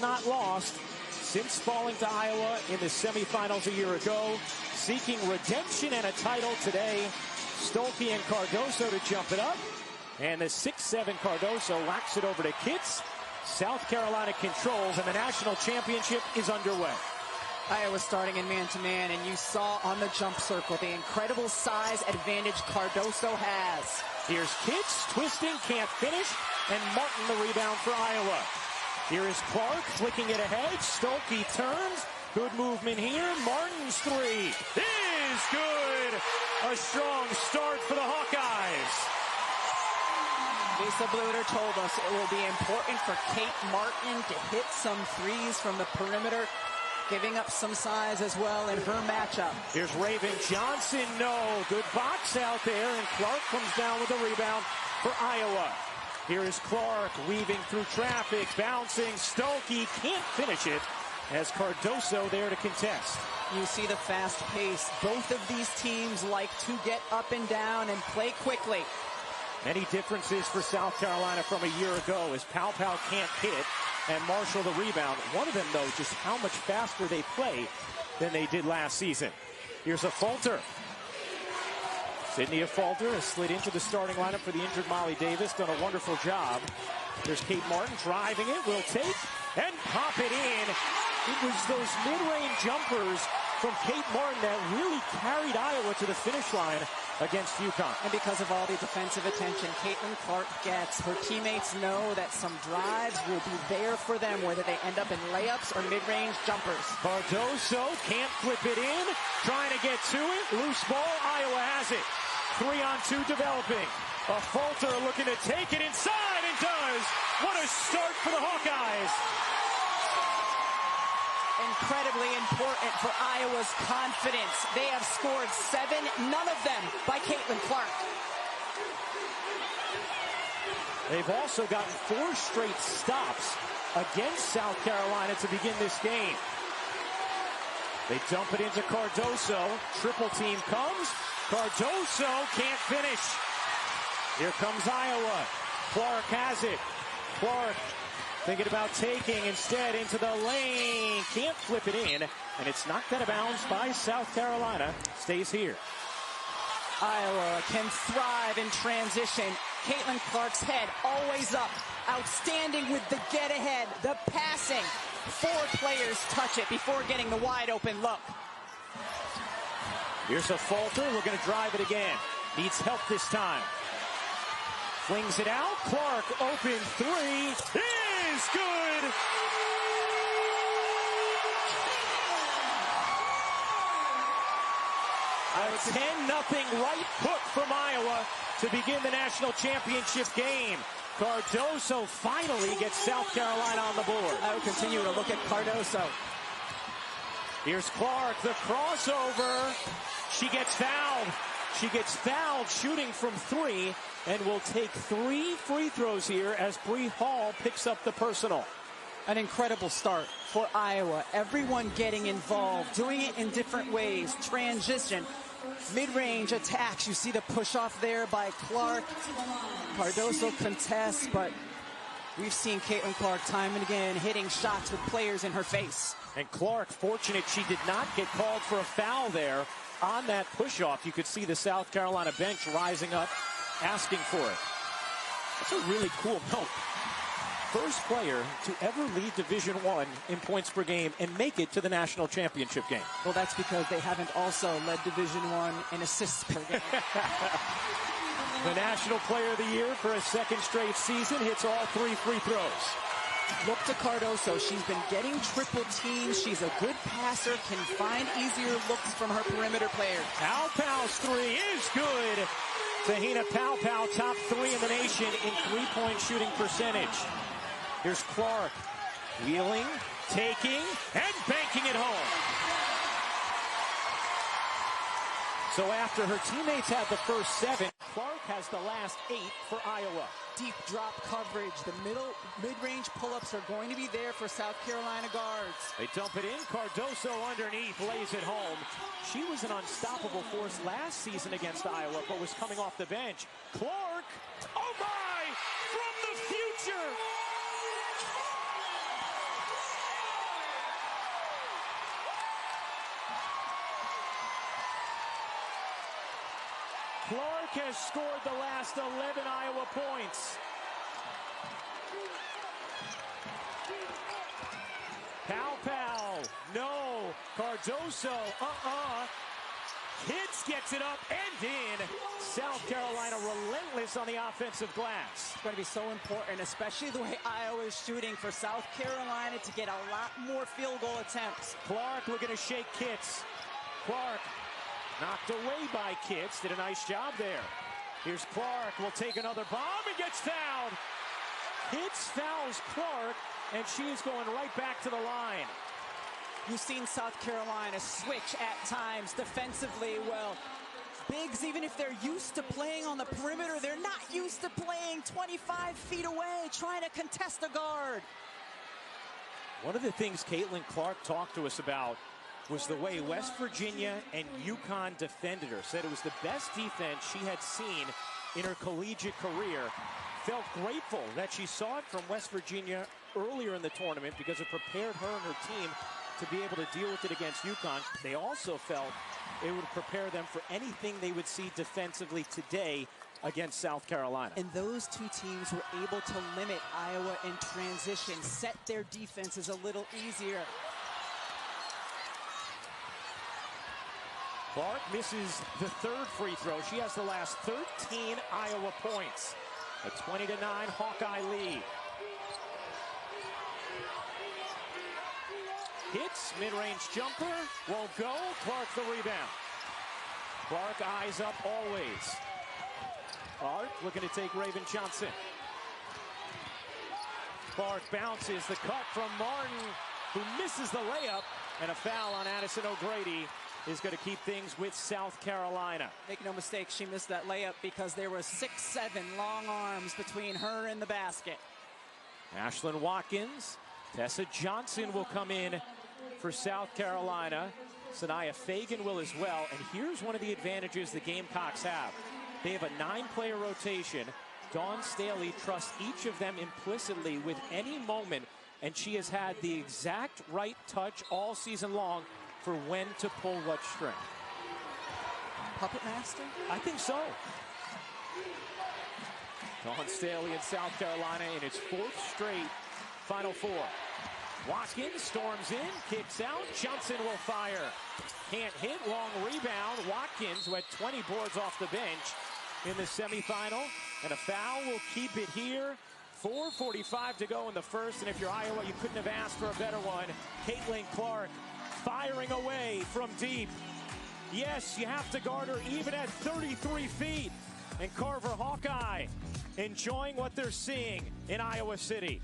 not lost since falling to Iowa in the semifinals a year ago. Seeking redemption and a title today. Stolke and Cardoso to jump it up. And the 6'7" Cardoso whacks it over to Kitts. South Carolina controls, and the national championship is underway. Iowa starting in man-to-man, and you saw on the jump circle the incredible size advantage Cardoso has. Here's Kitts, twisting, can't finish, and Martin the rebound for Iowa. Here is Clark flicking it ahead. Stolke turns. Good movement here. Martin's three is good. A strong start for the Hawkeyes. Lisa Bluter told us it will be important for Kate Martin to hit some threes from the perimeter, giving up some size as well in her matchup. Here's Raven Johnson. No. Good box out there, and Clark comes down with a rebound for Iowa. Here is Clark weaving through traffic, bouncing. Stolke can't finish it as Cardoso there to contest. You see the fast pace. Both of these teams like to get up and down and play quickly. Many differences for South Carolina from a year ago as Pow can't hit and Marshall the rebound. One of them, though, just how much faster they play than they did last season. Here's a Falter. Sydney Falter has slid into the starting lineup for the injured Molly Davis. Done a wonderful job. There's Kate Martin driving it. Will take and pop it in. It was those mid-range jumpers from Kate Martin that really carried Iowa to the finish line against UConn. And because of all the defensive attention Caitlin Clark gets, her teammates know that some drives will be there for them, whether they end up in layups or mid-range jumpers. Cardoso can't flip it in, trying to get to it. Loose ball, Iowa has it. 3-on-2 developing. A Falter looking to take it inside and does. What a start for the Hawkeyes. Incredibly important for Iowa's confidence. They have scored 7, none of them by Caitlin Clark. They've also gotten 4 straight stops against South Carolina to begin this game. They dump it into Cardoso. Triple team comes. Cardoso can't finish. Here comes Iowa. Clark has it. Clark thinking about taking instead into the lane. Can't flip it in, and it's knocked out of bounds by South Carolina. Stays here. Iowa can thrive in transition. Caitlin Clark's head always up. Outstanding with the get ahead, the passing. 4 players touch it before getting the wide open look. Here's a Falter looking to drive it again. Needs help this time. Flings it out. Clark open 3 is good. A 10-0 right hook from Iowa to begin the national championship game. Cardoso finally gets South Carolina on the board. I would continue to look at Cardoso. Here's Clark, the crossover. She gets fouled. She gets fouled shooting from 3 and will take 3 free throws here as Bree Hall picks up the personal. An incredible start for Iowa. Everyone getting involved, doing it in different ways. Transition, mid-range attacks. You see the push-off there by Clark. Cardoso contests, but we've seen Caitlin Clark time and again hitting shots with players in her face. And Clark, fortunate she did not get called for a foul there on that push-off. You could see the South Carolina bench rising up, asking for it. That's a really cool note. First player to ever lead Division I in points per game and make it to the national championship game. Well, that's because they haven't also led Division I in assists per game. The National Player of the Year for a 2nd straight season, hits all 3 free throws. Look to Cardoso. She's been getting triple teams. She's a good passer, can find easier looks from her perimeter players. Pow's 3 is good. Tahina Pow, top 3 in the nation in 3-point shooting percentage. Here's Clark, wheeling, taking, and banking it home. So after her teammates had the first 7, Clark has the last 8 for Iowa. Deep drop coverage. The mid-range pull-ups are going to be there for South Carolina guards. They dump it in. Cardoso underneath, lays it home. She was an unstoppable force last season against Iowa, but was coming off the bench. Clark, oh my, from the future. Clark has scored the last 11 Iowa points. Pow, no. Cardoso, Hits gets it up and in. South Carolina relentless on the offensive glass. It's going to be so important, especially the way Iowa is shooting, for South Carolina to get a lot more field goal attempts. Clark looking to shake Kitts. Clark knocked away by Kitts. Did a nice job there. Here's Clark. Will take another bomb and gets fouled. Kitts fouls Clark, and she is going right back to the line. You've seen South Carolina switch at times defensively. Well, bigs, even if they're used to playing on the perimeter, they're not used to playing 25 feet away, trying to contest a guard. One of the things Caitlin Clark talked to us about was the way West Virginia and UConn defended her. Said it was the best defense she had seen in her collegiate career. Felt grateful that she saw it from West Virginia earlier in the tournament because it prepared her and her team to be able to deal with it against UConn. They also felt it would prepare them for anything they would see defensively today against South Carolina. And those two teams were able to limit Iowa in transition, set their defenses a little easier. Clark misses the third free throw. She has the last 13 Iowa points. A 20-9 Hawkeye lead. Hits, mid-range jumper, won't go. Clark the rebound. Clark eyes up always. Clark looking to take Raven Johnson. Clark bounces, the cut from Martin, who misses the layup, and a foul on Addison O'Grady is going to keep things with South Carolina. Make no mistake, she missed that layup because there were 6-7 long arms between her and the basket. Ashlyn Watkins, Tessa Johnson will come in for South Carolina. Sanaya Fagan will as well. And here's one of the advantages the Gamecocks have. They have a 9-player rotation. Dawn Staley trusts each of them implicitly with any moment, and she has had the exact right touch all season long for when to pull what string. Puppet master? I think so. Dawn Staley in South Carolina in its 4th straight Final Four. Watkins storms in, kicks out. Johnson will fire. Can't hit, long rebound. Watkins, who had 20 boards off the bench in the semifinal. And a foul will keep it here. 4:45 to go in the first. And if you're Iowa, you couldn't have asked for a better one. Caitlin Clark firing away from deep. Yes, you have to guard her even at 33 feet. And Carver Hawkeye enjoying what they're seeing in Iowa City.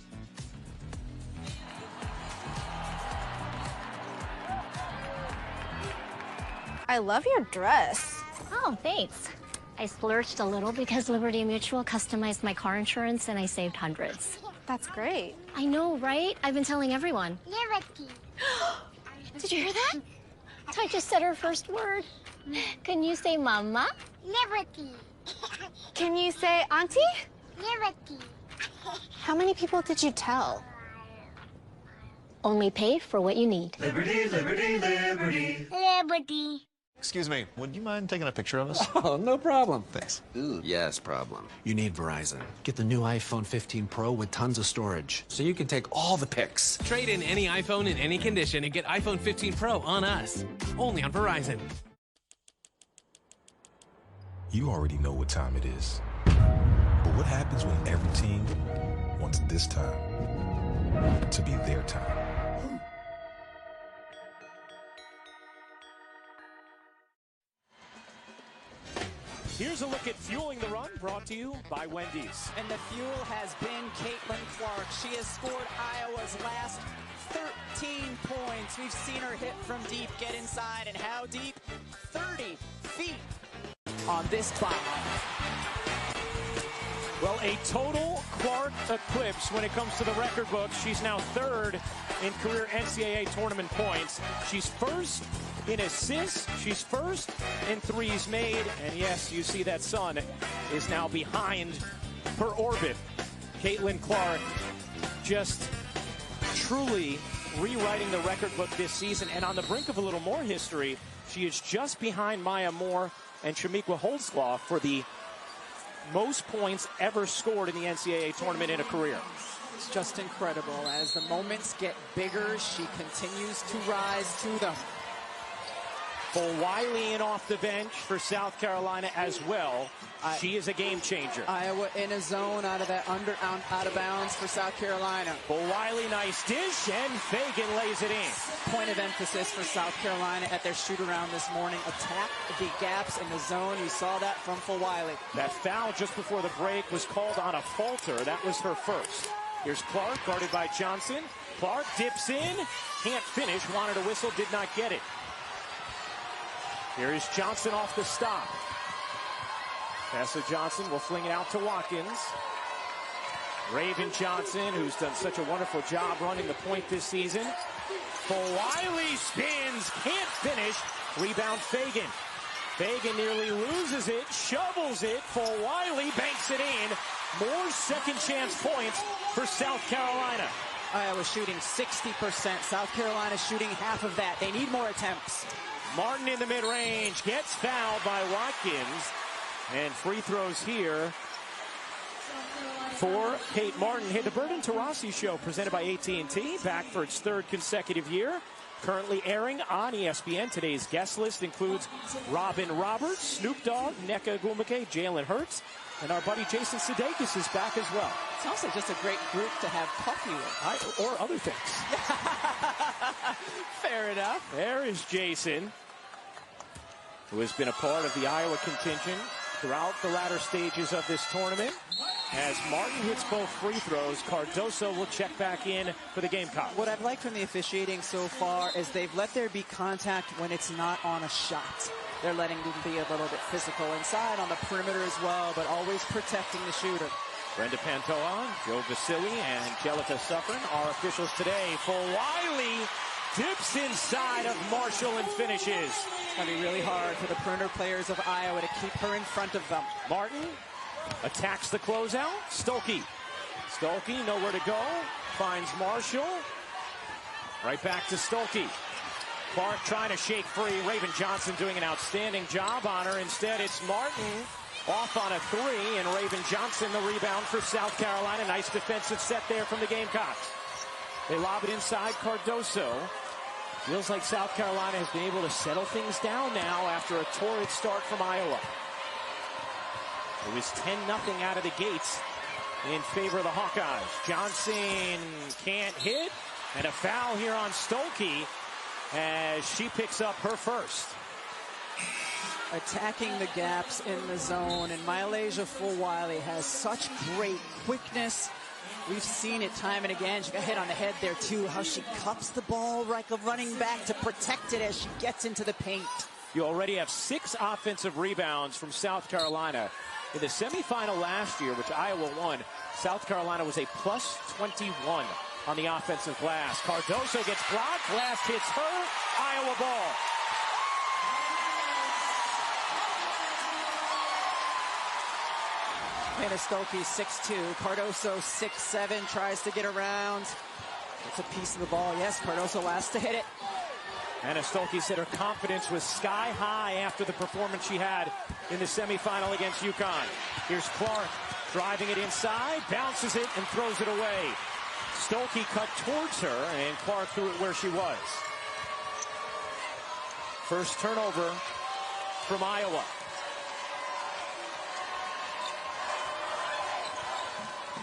I love your dress. Oh, thanks. I splurged a little because Liberty Mutual customized my car insurance and I saved hundreds. That's great. I know, right? I've been telling everyone. Liberty. Did you hear that? I just said her first word. Can you say mama? Liberty. Can you say auntie? Liberty. How many people did you tell? Only pay for what you need. Liberty, liberty, liberty. Liberty. Excuse me, would you mind taking a picture of us? Oh, no problem. Thanks. Ooh, yes, problem. You need Verizon. Get the new iPhone 15 Pro with tons of storage, so you can take all the pics. Trade in any iPhone in any condition and get iPhone 15 Pro on us. Only on Verizon. You already know what time it is. But what happens when every team wants this time to be their time? Here's a look at Fueling the Run, brought to you by Wendy's. And the fuel has been Caitlin Clark. She has scored Iowa's last 13 points. We've seen her hit from deep, get inside, and how deep? 30 feet on this clock. Well, a total Clark eclipse when it comes to the record book. She's now 3rd in career NCAA tournament points. She's 1st in assists. She's 1st in threes made. And yes, you see that sun is now behind her orbit. Caitlin Clark just truly rewriting the record book this season. And on the brink of a little more history, she is just behind Maya Moore and Shamiqua Holtzclaw for the most points ever scored in the NCAA tournament in a career. It's just incredible. As the moments get bigger, she continues to rise to them. Full Wiley in off the bench for South Carolina as well. She is a game changer. Iowa in a zone out of that out of bounds for South Carolina. Full Wiley, nice dish, and Fagan lays it in. Point of emphasis for South Carolina at their shoot around this morning. Attack the gaps in the zone. You saw that from Full Wiley. That foul just before the break was called on a falter. That was her first. Here's Clark, guarded by Johnson. Clark dips in, can't finish, wanted a whistle, did not get it. Here is Johnson off the stop. Tessa Johnson will fling it out to Watkins. Raven Johnson, who's done such a wonderful job running the point this season. Full Wiley spins, can't finish. Rebound Fagan. Fagan nearly loses it, shovels it. Full Wiley banks it in. More second chance points for South Carolina. Iowa shooting 60%. South Carolina shooting half of that. They need more attempts. Martin in the mid-range, gets fouled by Watkins. And free throws here for Kate Martin. Hey, the Bird and Taurasi Show, presented by AT&T, back for its third consecutive year. Currently airing on ESPN. Today's guest list includes Robin Roberts, Snoop Dogg, Nneka Ogwumike, Jalen Hurts, and our buddy Jason Sudeikis is back as well. Sounds like just a great group to have coffee with. Or other things. Fair enough. There is Jason, who has been a part of the Iowa contingent throughout the latter stages of this tournament. As Martin hits both free throws, Cardoso will check back in for the Gamecocks. What I've liked from the officiating so far is they've let there be contact when it's not on a shot. They're letting them be a little bit physical inside on the perimeter as well, but always protecting the shooter. Brenda Pantoja, Joe Vasili, and Angelica Suffren are officials today. Full Wiley dips inside of Marshall and finishes. It's going to be really hard for the perimeter players of Iowa to keep her in front of them. Martin attacks the closeout. Stolke nowhere to go. Finds Marshall. Right back to Stolke. Clark trying to shake free. Raven Johnson doing an outstanding job on her. Instead, it's Martin off on a three, and Raven Johnson the rebound for South Carolina. Nice defensive set there from the Gamecocks. They lob it inside. Cardoso. Feels like South Carolina has been able to settle things down now after a torrid start from Iowa. It was 10-0 out of the gates in favor of the Hawkeyes. Johnson can't hit, and a foul here on Stolke as she picks up her first. Attacking the gaps in the zone, and Mylasia Full Wiley has such great quickness. We've seen it time and again. She got hit on the head there too, how she cups the ball like a running back to protect it as she gets into the paint. You already have 6 offensive rebounds from South Carolina. In the semifinal last year, which Iowa won, South Carolina was a plus 21 on the offensive glass. Cardoso gets blocked. Last hits her. Iowa ball. Hannah Stolke 6'2", Cardoso 6'7", tries to get around. It's a piece of the ball. Yes, Cardoso last to hit it. Hannah Stolke said her confidence was sky high after the performance she had in the semifinal against UConn. Here's Clark driving it inside, bounces it, and throws it away. Stolke cut towards her, and Clark threw it where she was. First turnover from Iowa.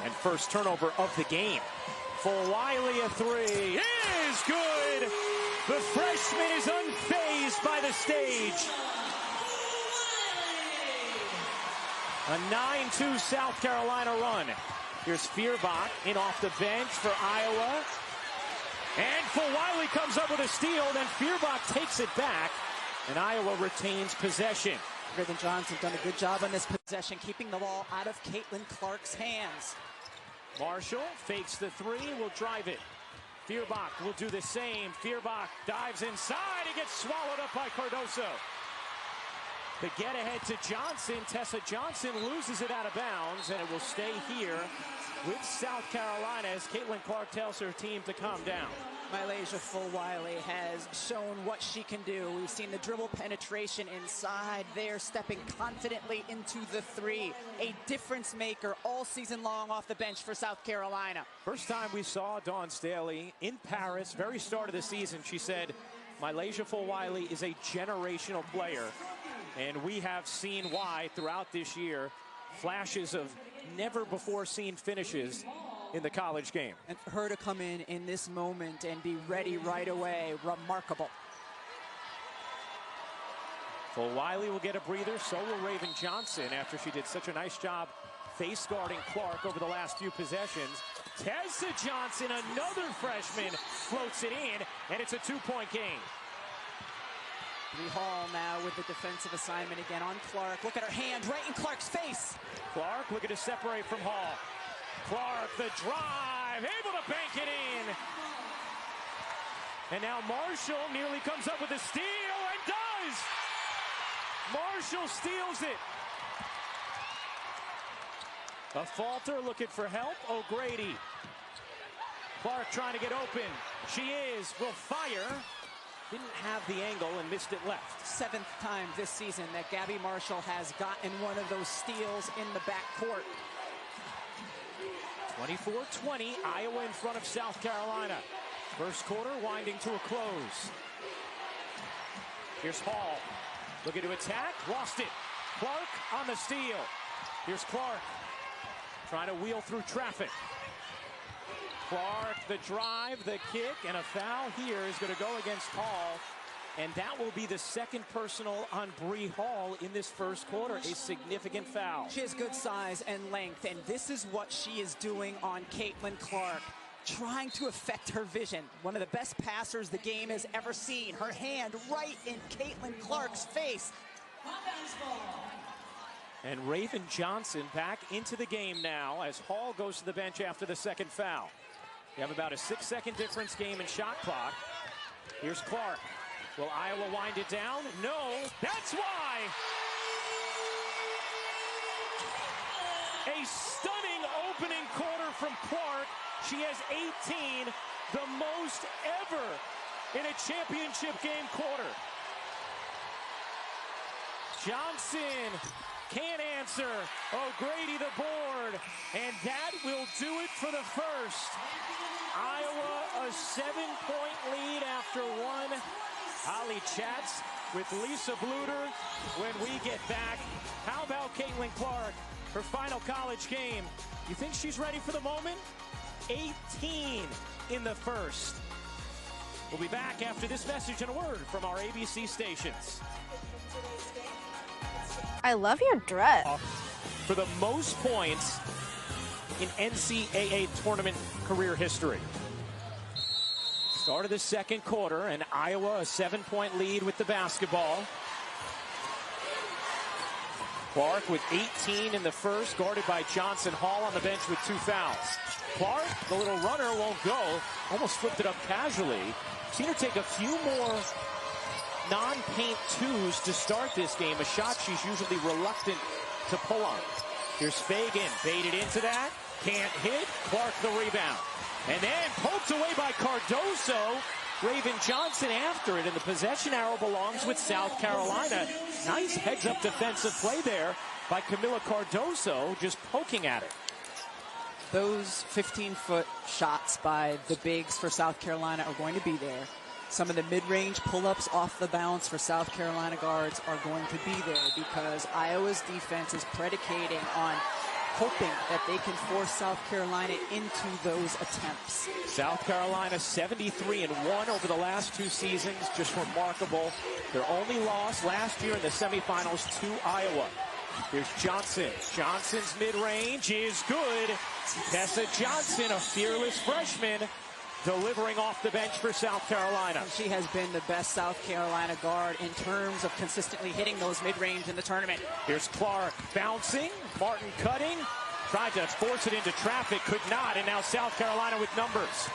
And first turnover of the game. Full Wiley, a three is good. The freshman is unfazed by the stage. A 9-2 South Carolina run. Here's Feuerbach in off the bench for Iowa. And Full Wiley comes up with a steal, then Feuerbach takes it back, and Iowa retains possession. Raven Johnson done a good job on this possession, keeping the ball out of Caitlin Clark's hands. Marshall fakes the three, will drive it. Feuerbach will do the same. Feuerbach dives inside. He gets swallowed up by Cardoso. The get ahead to Johnson. Tessa Johnson loses it out of bounds, and it will stay here with South Carolina as Caitlin Clark tells her team to calm down. Malaysia Fulwiley has shown what she can do. We've seen the dribble penetration inside there, stepping confidently into the three. A difference maker all season long off the bench for South Carolina. First time we saw Dawn Staley in Paris, very start of the season, she said, Malaysia Fulwiley is a generational player. And we have seen why throughout this year. Flashes of never before seen finishes in the college game. And for her to come in this moment and be ready right away, remarkable. Fulwiley will get a breather, so will Raven Johnson after she did such a nice job face guarding Clark over the last few possessions. Tessa Johnson, another freshman, floats it in, and it's a 2-point game. Hall now with the defensive assignment again on Clark. Look at her hand right in Clark's face. Clark looking to separate from Hall. Clark, the drive, able to bank it in. And now Marshall nearly comes up with a steal and does. Marshall steals it. A falter looking for help. O'Grady. Clark trying to get open. She will fire. Didn't have the angle and missed it left. 7th time this season that Gabby Marshall has gotten one of those steals in the backcourt. 24-20, Iowa in front of South Carolina. First quarter winding to a close. Here's Hall, looking to attack, lost it. Clark on the steal. Here's Clark, trying to wheel through traffic. Clark, the drive, the kick, and a foul here is going to go against Hall. And that will be the second personal on Bree Hall in this first quarter, a significant foul. She has good size and length, and this is what she is doing on Caitlin Clark, trying to affect her vision. One of the best passers the game has ever seen. Her hand right in Caitlin Clark's face. And Raven Johnson back into the game now as Hall goes to the bench after the second foul. You have about a 6-second difference game in shot clock. Here's Clark. Will Iowa wind it down? No, that's why. A stunning opening quarter from Clark. She has 18, the most ever in a championship game quarter. Johnson can't answer. O'Grady the board, and that will do it for the first. Iowa a 7-point lead after one. Holly chats with Lisa Bluter when we get back. How about Caitlin Clark, her final college game? You think she's ready for the moment? 18 in the first. We'll be back after this message and a word from our ABC stations. I love your dress. For the most points in NCAA tournament career history. Start of the second quarter, and Iowa a 7-point lead with the basketball. Clark with 18 in the first, guarded by Johnson. Hall on the bench with 2 fouls. Clark, the little runner, won't go. Almost flipped it up casually. Seen her take a few more non-paint twos to start this game, a shot she's usually reluctant to pull on. Here's Fagan, baited into that, can't hit, Clark the rebound. And then poked away by Cardoso. Raven Johnson after it, and the possession arrow belongs with South Carolina. Nice heads-up defensive play there by Kamilla Cardoso, just poking at it. Those 15-foot shots by the bigs for South Carolina are going to be there. Some of the mid-range pull-ups off the bounce for South Carolina guards are going to be there because Iowa's defense is predicating on hoping that they can force South Carolina into those attempts. South Carolina 73-1 over the last 2 seasons. Just remarkable. Their only loss last year in the semifinals to Iowa. Here's Johnson. Johnson's mid-range is good. Tessa Johnson, a fearless freshman, delivering off the bench for South Carolina. And she has been the best South Carolina guard in terms of consistently hitting those mid-range in the tournament. Here's Clark bouncing, Martin cutting, tried to force it into traffic, could not, and now South Carolina with numbers.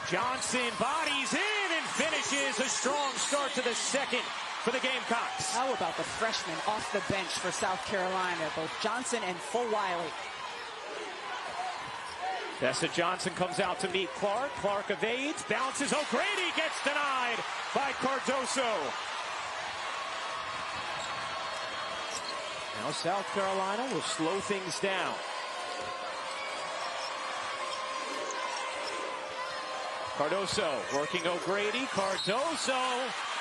Johnson bodies in and finishes. A strong start to the second for the Gamecocks. How about the freshmen off the bench for South Carolina, both Johnson and Fulwiley? Tessa Johnson comes out to meet Clark. Clark evades, bounces. O'Grady gets denied by Cardoso. Now South Carolina will slow things down. Cardoso working O'Grady. Cardoso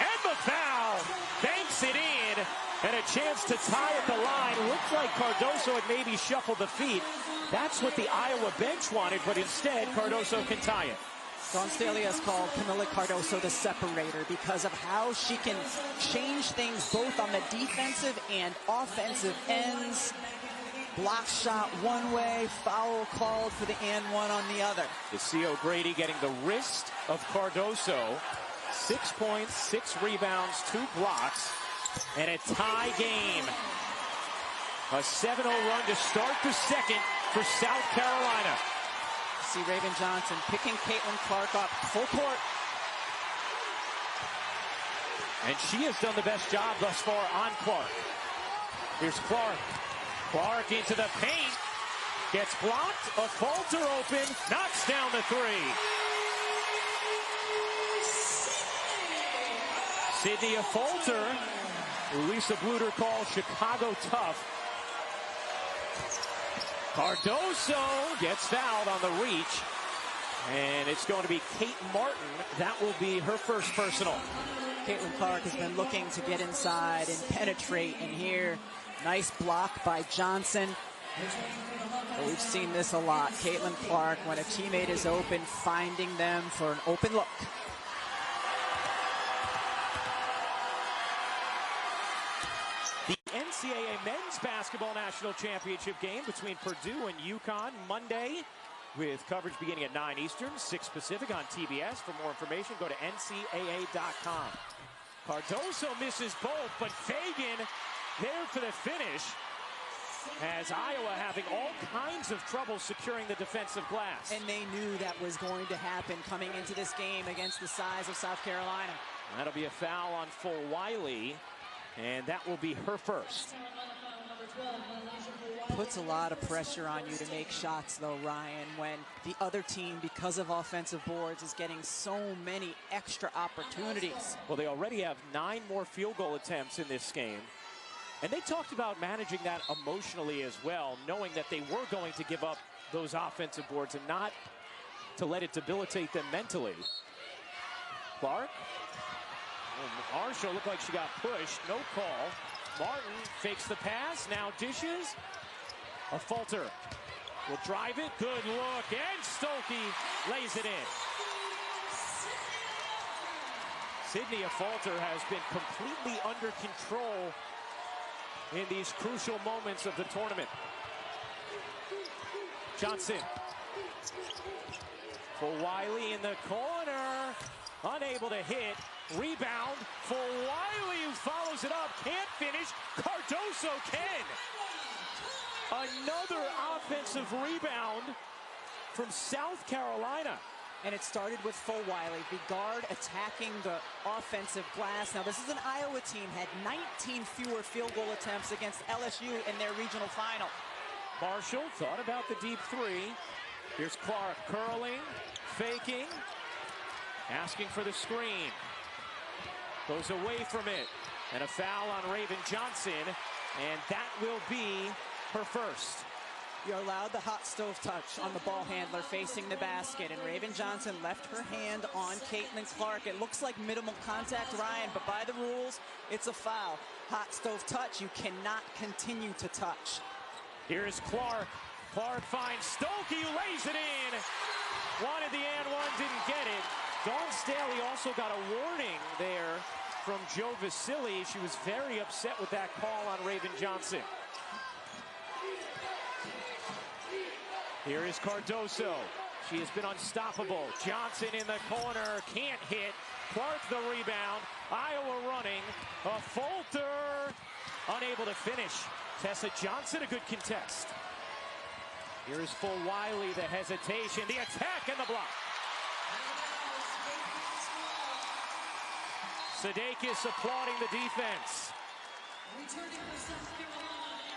and the foul. Banks it in. And a chance to tie at the line. Looks like Cardoso had maybe shuffled the feet. That's what the Iowa bench wanted, but instead Cardoso can tie it. Don Staley has called Kamilla Cardoso the separator because of how she can change things both on the defensive and offensive ends. Block shot one way, foul called for the and one on the other. You see O'Grady getting the wrist of Cardoso. 6 points, 6 rebounds, 2 blocks, and a tie game. A 7-0 run to start the second for South Carolina. See Raven Johnson picking Caitlin Clark up full court. And she has done the best job thus far on Clark. Here's Clark. Clark into the paint. Gets blocked. A falter open. Knocks down the 3. Sydney a falter. Lisa Bluter calls Chicago tough. Cardoso gets fouled on the reach. And it's going to be Kate Martin. That will be her first personal. Caitlin Clark has been looking to get inside and penetrate. And here, nice block by Johnson. But we've seen this a lot. Caitlin Clark, when a teammate is open, finding them for an open look. The NCAA Men's Basketball National Championship game between Purdue and UConn Monday, with coverage beginning at 9 Eastern, 6 Pacific on TBS. For more information, go to ncaa.com. Cardoso misses both, but Fagan there for the finish, as Iowa having all kinds of trouble securing the defensive glass. And they knew that was going to happen coming into this game against the size of South Carolina. That'll be a foul on Full-Wiley, and that will be her first. Puts a lot of pressure on you to make shots, though, Ryan, when the other team, because of offensive boards, is getting so many extra opportunities. Well, they already have 9 more field goal attempts in this game. And they talked about managing that emotionally as well, knowing that they were going to give up those offensive boards and not to let it debilitate them mentally. Clark. Marshall looked like she got pushed. No call. Martin fakes the pass. Now dishes. A falter. Will drive it. Good look. And Stokey lays it in. Sydney, a falter, has been completely under control in these crucial moments of the tournament. Johnson. For Wiley in the corner. Unable to hit. Rebound for Wiley, who follows it up. Can't finish. Cardoso can. Another offensive rebound from South Carolina. And it started with Full-Wiley, the guard attacking the offensive glass. Now, this is an Iowa team, had 19 fewer field goal attempts against LSU in their regional final. Marshall thought about the deep 3. Here's Clark curling, faking, asking for the screen. Goes away from it. And a foul on Raven Johnson. And that will be her first. You're allowed the hot stove touch on the ball handler facing the basket. And Raven Johnson left her hand on Caitlin Clark. It looks like minimal contact, Ryan, but by the rules, it's a foul. Hot stove touch, you cannot continue to touch. Here's Clark. Clark finds Stokey, who lays it in. Wanted the and one, didn't get it. Dawn Staley also got a warning there from Joe Vasili. She was very upset with that call on Raven Johnson. Here is Cardoso. She has been unstoppable. Johnson in the corner, can't hit. Clark the rebound. Iowa running. A falter. Unable to finish. Tessa Johnson, a good contest. Here is Full-Wiley, the hesitation, the attack, and the block. Sudeikis applauding the defense.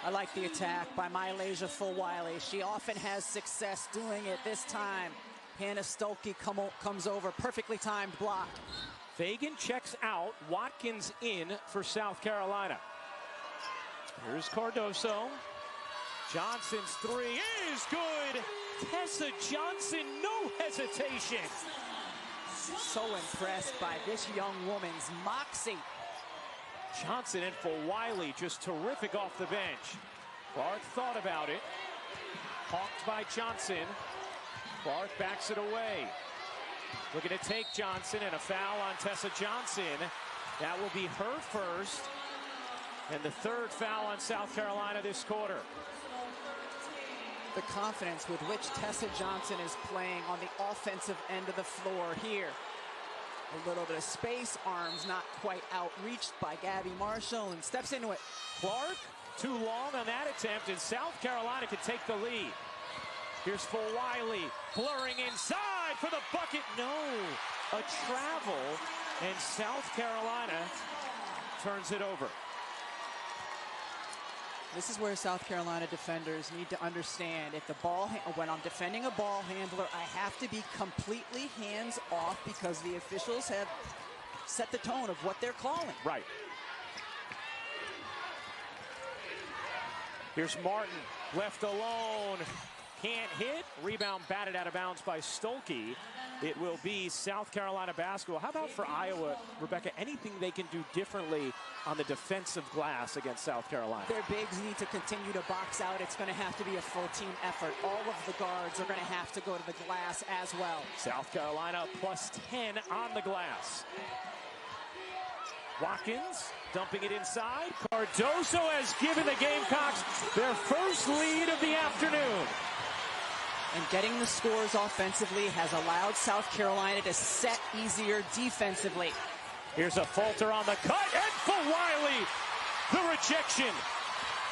I like the attack by Malaysia Fulwiley. She often has success doing it. This time, Hannah Stolke comes over, perfectly timed block. Fagan checks out, Watkins in for South Carolina. Here's Cardoso. Johnson's three is good. Tessa Johnson, no hesitation. So impressed by this young woman's moxie. Johnson in for Wiley, just terrific off the bench. Clark thought about it. Hawked by Johnson. Clark backs it away. Looking to take Johnson, and a foul on Tessa Johnson. That will be her first, and the third foul on South Carolina this quarter. The confidence with which Tessa Johnson is playing on the offensive end of the floor here. A little bit of space, arms not quite outreached by Gabby Marshall, and steps into it. Clark, too long on that attempt, and South Carolina can take the lead. Here's Fulwiley, blurring inside for the bucket. No, a travel, and South Carolina turns it over. This is where South Carolina defenders need to understand, if the ball, when I'm defending a ball handler, I have to be completely hands off because the officials have set the tone of what they're calling. Right. Here's Martin, left alone. Can't hit. Rebound batted out of bounds by Stolke. It will be South Carolina basketball. How about for Iowa, Rebecca? Anything they can do differently on the defensive glass against South Carolina? Their bigs need to continue to box out. It's going to have to be a full team effort. All of the guards are going to have to go to the glass as well. South Carolina plus 10 on the glass. Watkins dumping it inside. Cardoso has given the Gamecocks their first lead of the afternoon. And getting the scores offensively has allowed South Carolina to set easier defensively. Here's a falter on the cut, and Fulwiley, the rejection.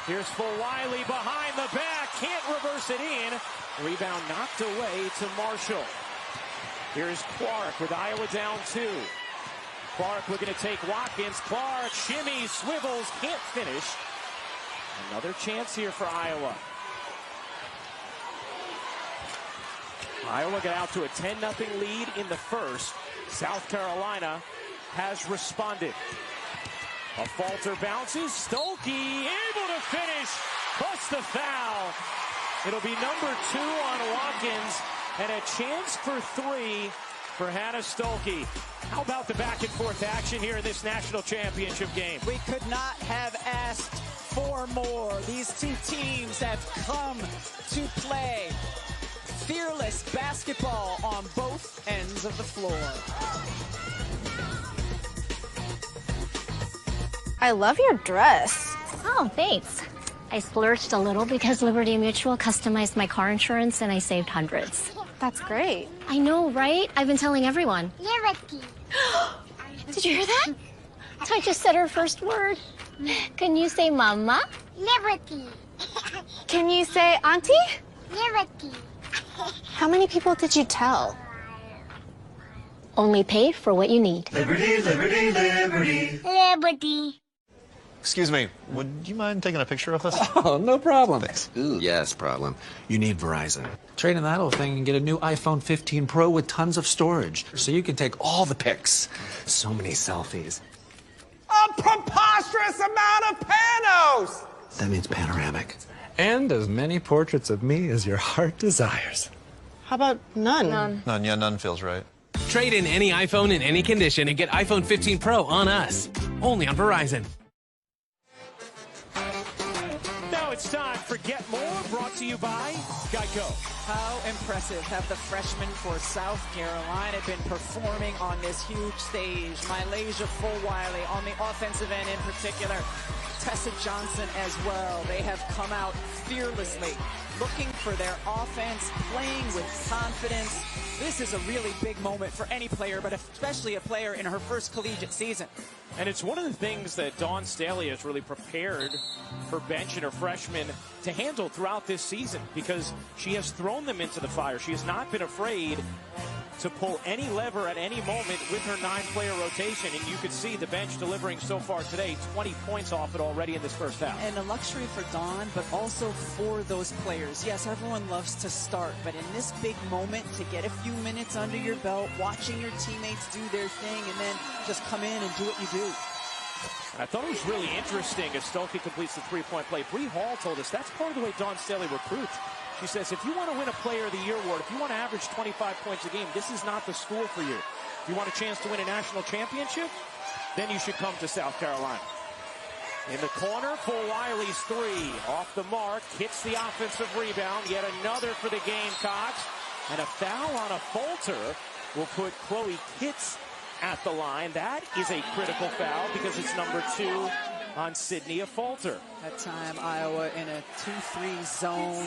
Here's Fulwiley behind the back, can't reverse it in. Rebound knocked away to Marshall. Here's Clark with Iowa down 2. Clark looking to take Watkins. Clark, shimmy, swivels, can't finish. Another chance here for Iowa. Iowa got out to a 10-0 lead in the first. South Carolina has responded. A falter bounces. Stolke able to finish, plus the foul. It'll be number 2 on Watkins, and a chance for 3 for Hannah Stolke. How about the back-and-forth action here in this national championship game? We could not have asked for more. These two teams have come to play fearless basketball on both ends of the floor. I love your dress. Oh, thanks. I splurged a little because Liberty Mutual customized my car insurance and I saved hundreds. That's great. I know, right? I've been telling everyone. Liberty. Did you hear that? I just said her first word. Can you say mama? Liberty. Can you say auntie? Liberty. How many people did you tell? Only pay for what you need. Liberty, liberty, liberty. Liberty. Excuse me, would you mind taking a picture of us? Oh, no problem. Thanks. Ooh, yes, problem. You need Verizon. Trade in that old thing and get a new iPhone 15 Pro with tons of storage, so you can take all the pics. So many selfies. A preposterous amount of panos! That means panoramic. And as many portraits of me as your heart desires. How about none? None, yeah, none feels right. Trade in any iPhone in any condition and get iPhone 15 Pro on us. Only on Verizon. Now it's time for Get More, brought to you by Geico. How impressive have the freshmen for South Carolina been performing on this huge stage? Malaysia Fulwiley on the offensive end in particular. Tessa Johnson as well. They have come out fearlessly, looking for their offense, playing with confidence. This is a really big moment for any player, but especially a player in her first collegiate season. And it's one of the things that Dawn Staley has really prepared her bench and her freshmen to handle throughout this season, because she has thrown them into the fire. She has not been afraid to pull any lever at any moment with her 9-player rotation. And you could see the bench delivering so far today, 20 points off it already in this first half. And a luxury for Dawn, but also for those players. Yes, everyone loves to start, but in this big moment, to get a few minutes under your belt, watching your teammates do their thing, and then just come in and do what you do. I thought it was really interesting as Stokey completes the three-point play. Bree Hall told us that's part of the way Dawn Staley recruits. She says, if you want to win a Player of the Year award, if you want to average 25 points a game, this is not the school for you. If you want a chance to win a national championship, then you should come to South Carolina. In the corner, for Wiley's three. Off the mark, hits the offensive rebound. Yet another for the Gamecocks. And a foul on a falter will put Chloe Kitts at the line. That is a critical foul because it's number 2 on Sydney Falter. That time, Iowa in a 2-3 zone.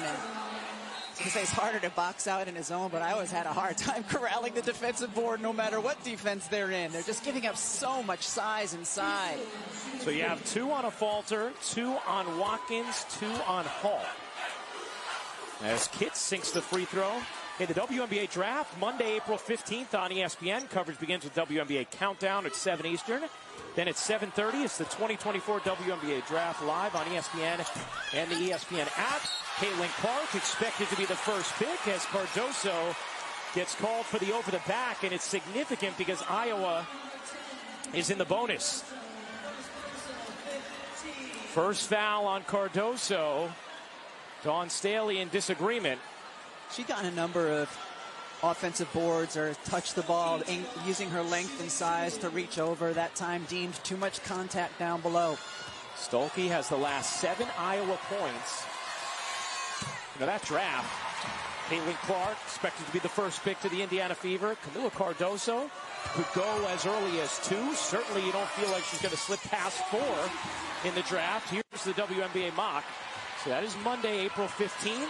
And it's harder to box out in a zone, but I always had a hard time corralling the defensive board no matter what defense they're in. They're just giving up so much size inside. So you have 2 on a Falter, 2 on Watkins, 2 on Hall. As Kitts sinks the free throw. Hey, the WNBA draft, Monday, April 15th on ESPN. Coverage begins with WNBA Countdown at 7 Eastern. Then at 7:30, it's the 2024 WNBA Draft live on ESPN and the ESPN app. Caitlin Clark expected to be the first pick as Cardoso gets called for the over-the-back, and it's significant because Iowa is in the bonus. First foul on Cardoso. Dawn Staley in disagreement. She got a number of offensive boards or touched the ball using her length and size to reach over. That time deemed too much contact down below. Stolke has the last 7 Iowa points. Now that draft, Caitlin Clark expected to be the first pick to the Indiana Fever. Kamilla Cardoso could go as early as 2. Certainly you don't feel like she's going to slip past 4 in the draft. Here's the WNBA mock. So that is Monday, April 15th.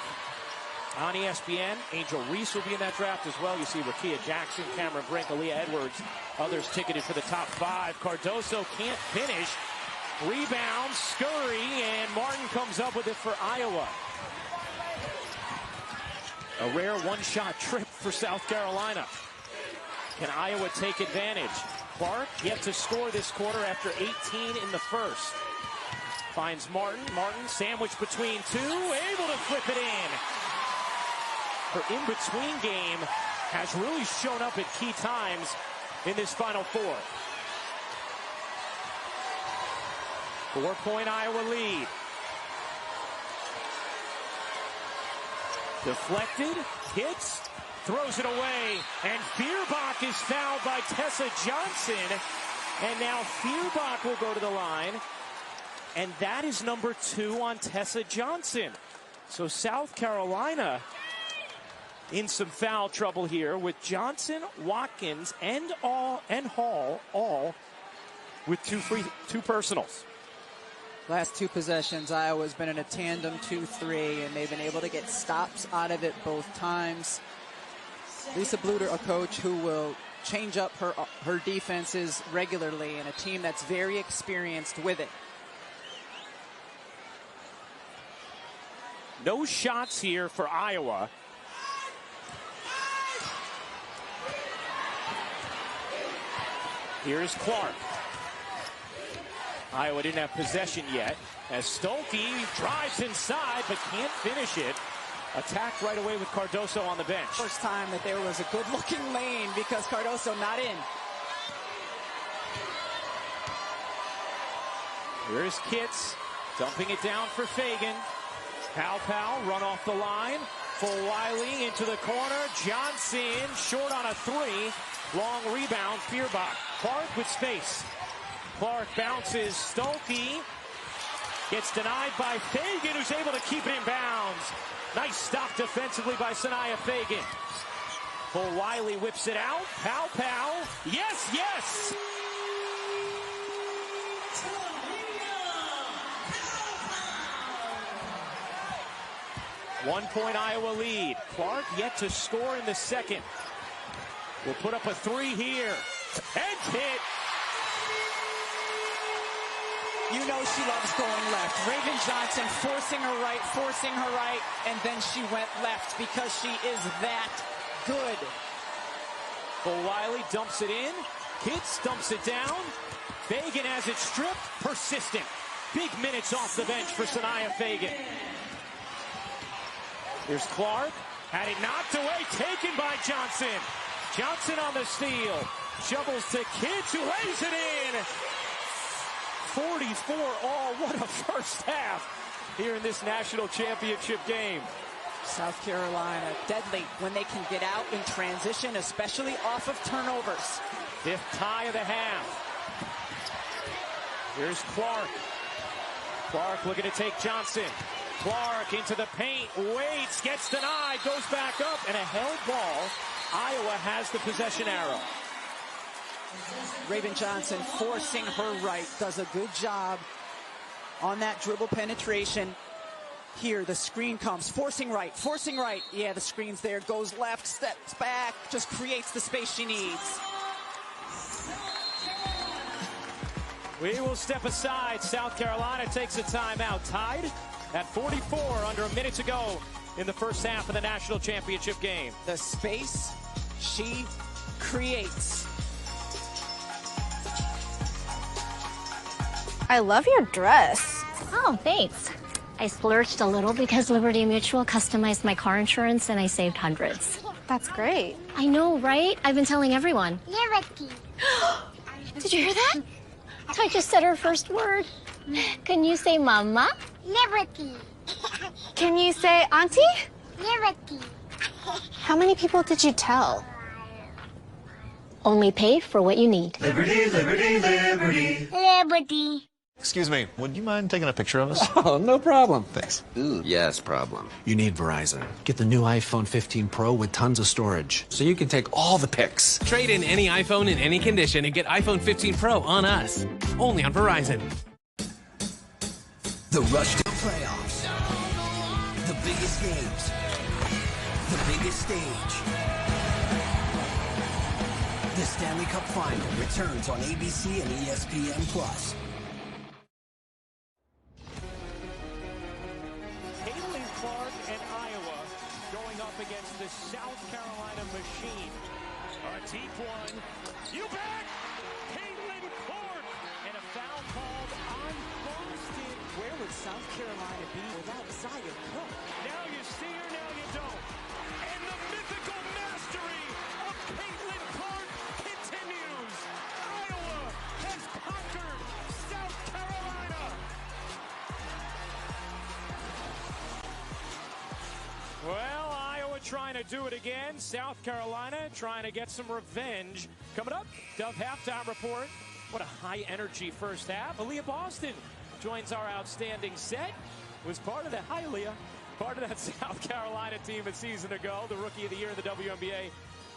On ESPN, Angel Reese will be in that draft as well. You see Rakia Jackson, Cameron Brink, Aaliyah Edwards, others ticketed for the top 5. Cardoso can't finish. Rebound, scurry, and Martin comes up with it for Iowa. A rare one-shot trip for South Carolina. Can Iowa take advantage? Clark yet to score this quarter after 18 in the first. Finds Martin. Martin sandwiched between 2, able to flip it in. Her in-between game has really shown up at key times in this Final Four. 4-point Iowa lead. Deflected, hits, throws it away, and Feuerbach is fouled by Tessa Johnson. And now Feuerbach will go to the line, and that is number 2 on Tessa Johnson. So South Carolina in some foul trouble here with Johnson, Watkins, and Hall all with two personals. Last 2 possessions, Iowa's been in a tandem 2-3, and they've been able to get stops out of it both times. Lisa Bluter, a coach who will change up her defenses regularly, and a team that's very experienced with it. No shots here for Iowa. Here's Clark. Iowa didn't have possession yet as Stolke drives inside but can't finish it. Attacked right away with Cardoso on the bench. First time that there was a good-looking lane because Cardoso not in. Here's Kitts dumping it down for Fagan. Pow run off the line. For Wiley into the corner. Johnson short on a 3. Long rebound. Feuerbach. Clark with space. Clark bounces. Stolke gets denied by Fagan, who's able to keep it in bounds. Nice stop defensively by Sanaya Fagan. For Wiley whips it out. Pow. Yes. 1-point Iowa lead. Clark yet to score in the second. Will put up a 3 here. And hit. You know she loves going left. Raven Johnson forcing her right, and then she went left because she is that good. Wiley dumps it in. Kitts dumps it down. Fagan has it stripped. Persistent. Big minutes off the bench for Sanaya Fagan. Here's Clark. Had it knocked away. Taken by Johnson. Johnson on the steal. Shovels to Kitts, who lays it in. 44 all. What a first half here in this national championship game. South Carolina deadly when they can get out in transition, especially off of turnovers. Fifth tie of the half. Here's Clark. Clark looking to take Johnson. Clark into the paint, waits, gets denied, goes back up, and a held ball. Iowa has the possession arrow. Raven Johnson forcing her right, does a good job on that dribble penetration. Here, the screen comes, forcing right. Yeah, the screen's there, goes left, steps back, just creates the space she needs. We will step aside. South Carolina takes a timeout, tied at 44, under a minute to go in the first half of the national championship game. The space she creates. I love your dress. Oh, thanks. I splurged a little because Liberty Mutual customized my car insurance and I saved hundreds. That's great. I know, right? I've been telling everyone. Liberty. Did you hear that? I just said her first word. Can you say mama? Liberty. Can you say auntie? Liberty. How many people did you tell? Only pay for what you need. Liberty, liberty, liberty. Liberty. Excuse me, would you mind taking a picture of us? Oh, no problem. Thanks. Ooh, yes, problem. You need Verizon. Get the new iPhone 15 Pro with tons of storage, so you can take all the pics. Trade in any iPhone in any condition and get iPhone 15 Pro on us. Only on Verizon. The rush to playoffs. The biggest games. The biggest stage. The Stanley Cup Final returns on ABC and ESPN+. Clark and Iowa going up against the South Carolina machine. A deep one. You bet! Caitlin Clark! And a foul called on Boston. Where would South Carolina be without Zaya Cook? Now you see her, now you don't. And the mythical mastery of Caitlin Clark continues. Iowa has conquered South Carolina. Well, Iowa trying to do it again. South Carolina trying to get some revenge. Coming up, Dove Halftime Report. What a high-energy first half. Aaliyah Boston joins our outstanding set. Was part of that, hi Aaliyah, part of that South Carolina team a season ago. The Rookie of the Year in the WNBA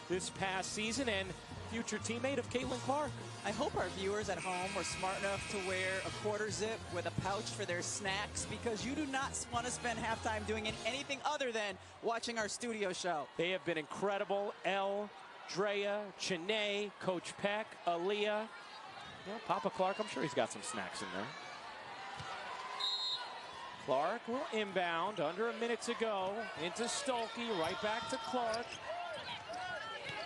this past season and future teammate of Caitlin Clark. I hope our viewers at home were smart enough to wear a quarter zip with a pouch for their snacks, because you do not want to spend halftime doing anything other than watching our studio show. They have been incredible. Elle, Drea, Chanae, Coach Peck, Aaliyah. Well, Papa Clark, I'm sure he's got some snacks in there. Clark will inbound, under a minute to go, into Stolke, right back to Clark.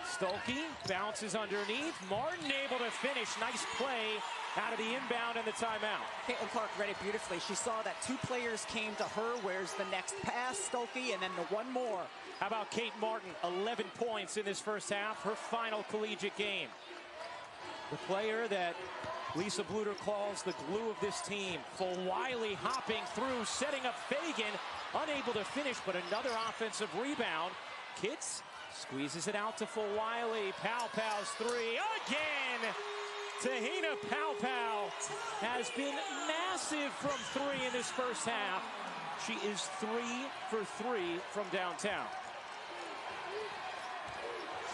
Stolke bounces underneath. Martin able to finish. Nice play out of the inbound and the timeout. Caitlin Clark read it beautifully. She saw that two players came to her. Where's the next pass? Stolke, and then the one more. How about Kate Martin? 11 points in this first half. Her final collegiate game. The player that Lisa Bluter calls the glue of this team. Wiley hopping through, setting up Fagan. Unable to finish, but another offensive rebound. Kitts squeezes it out to Wiley. Pow's three again. Tahina Pow has been massive from three in this first half. She is 3 for 3 from downtown.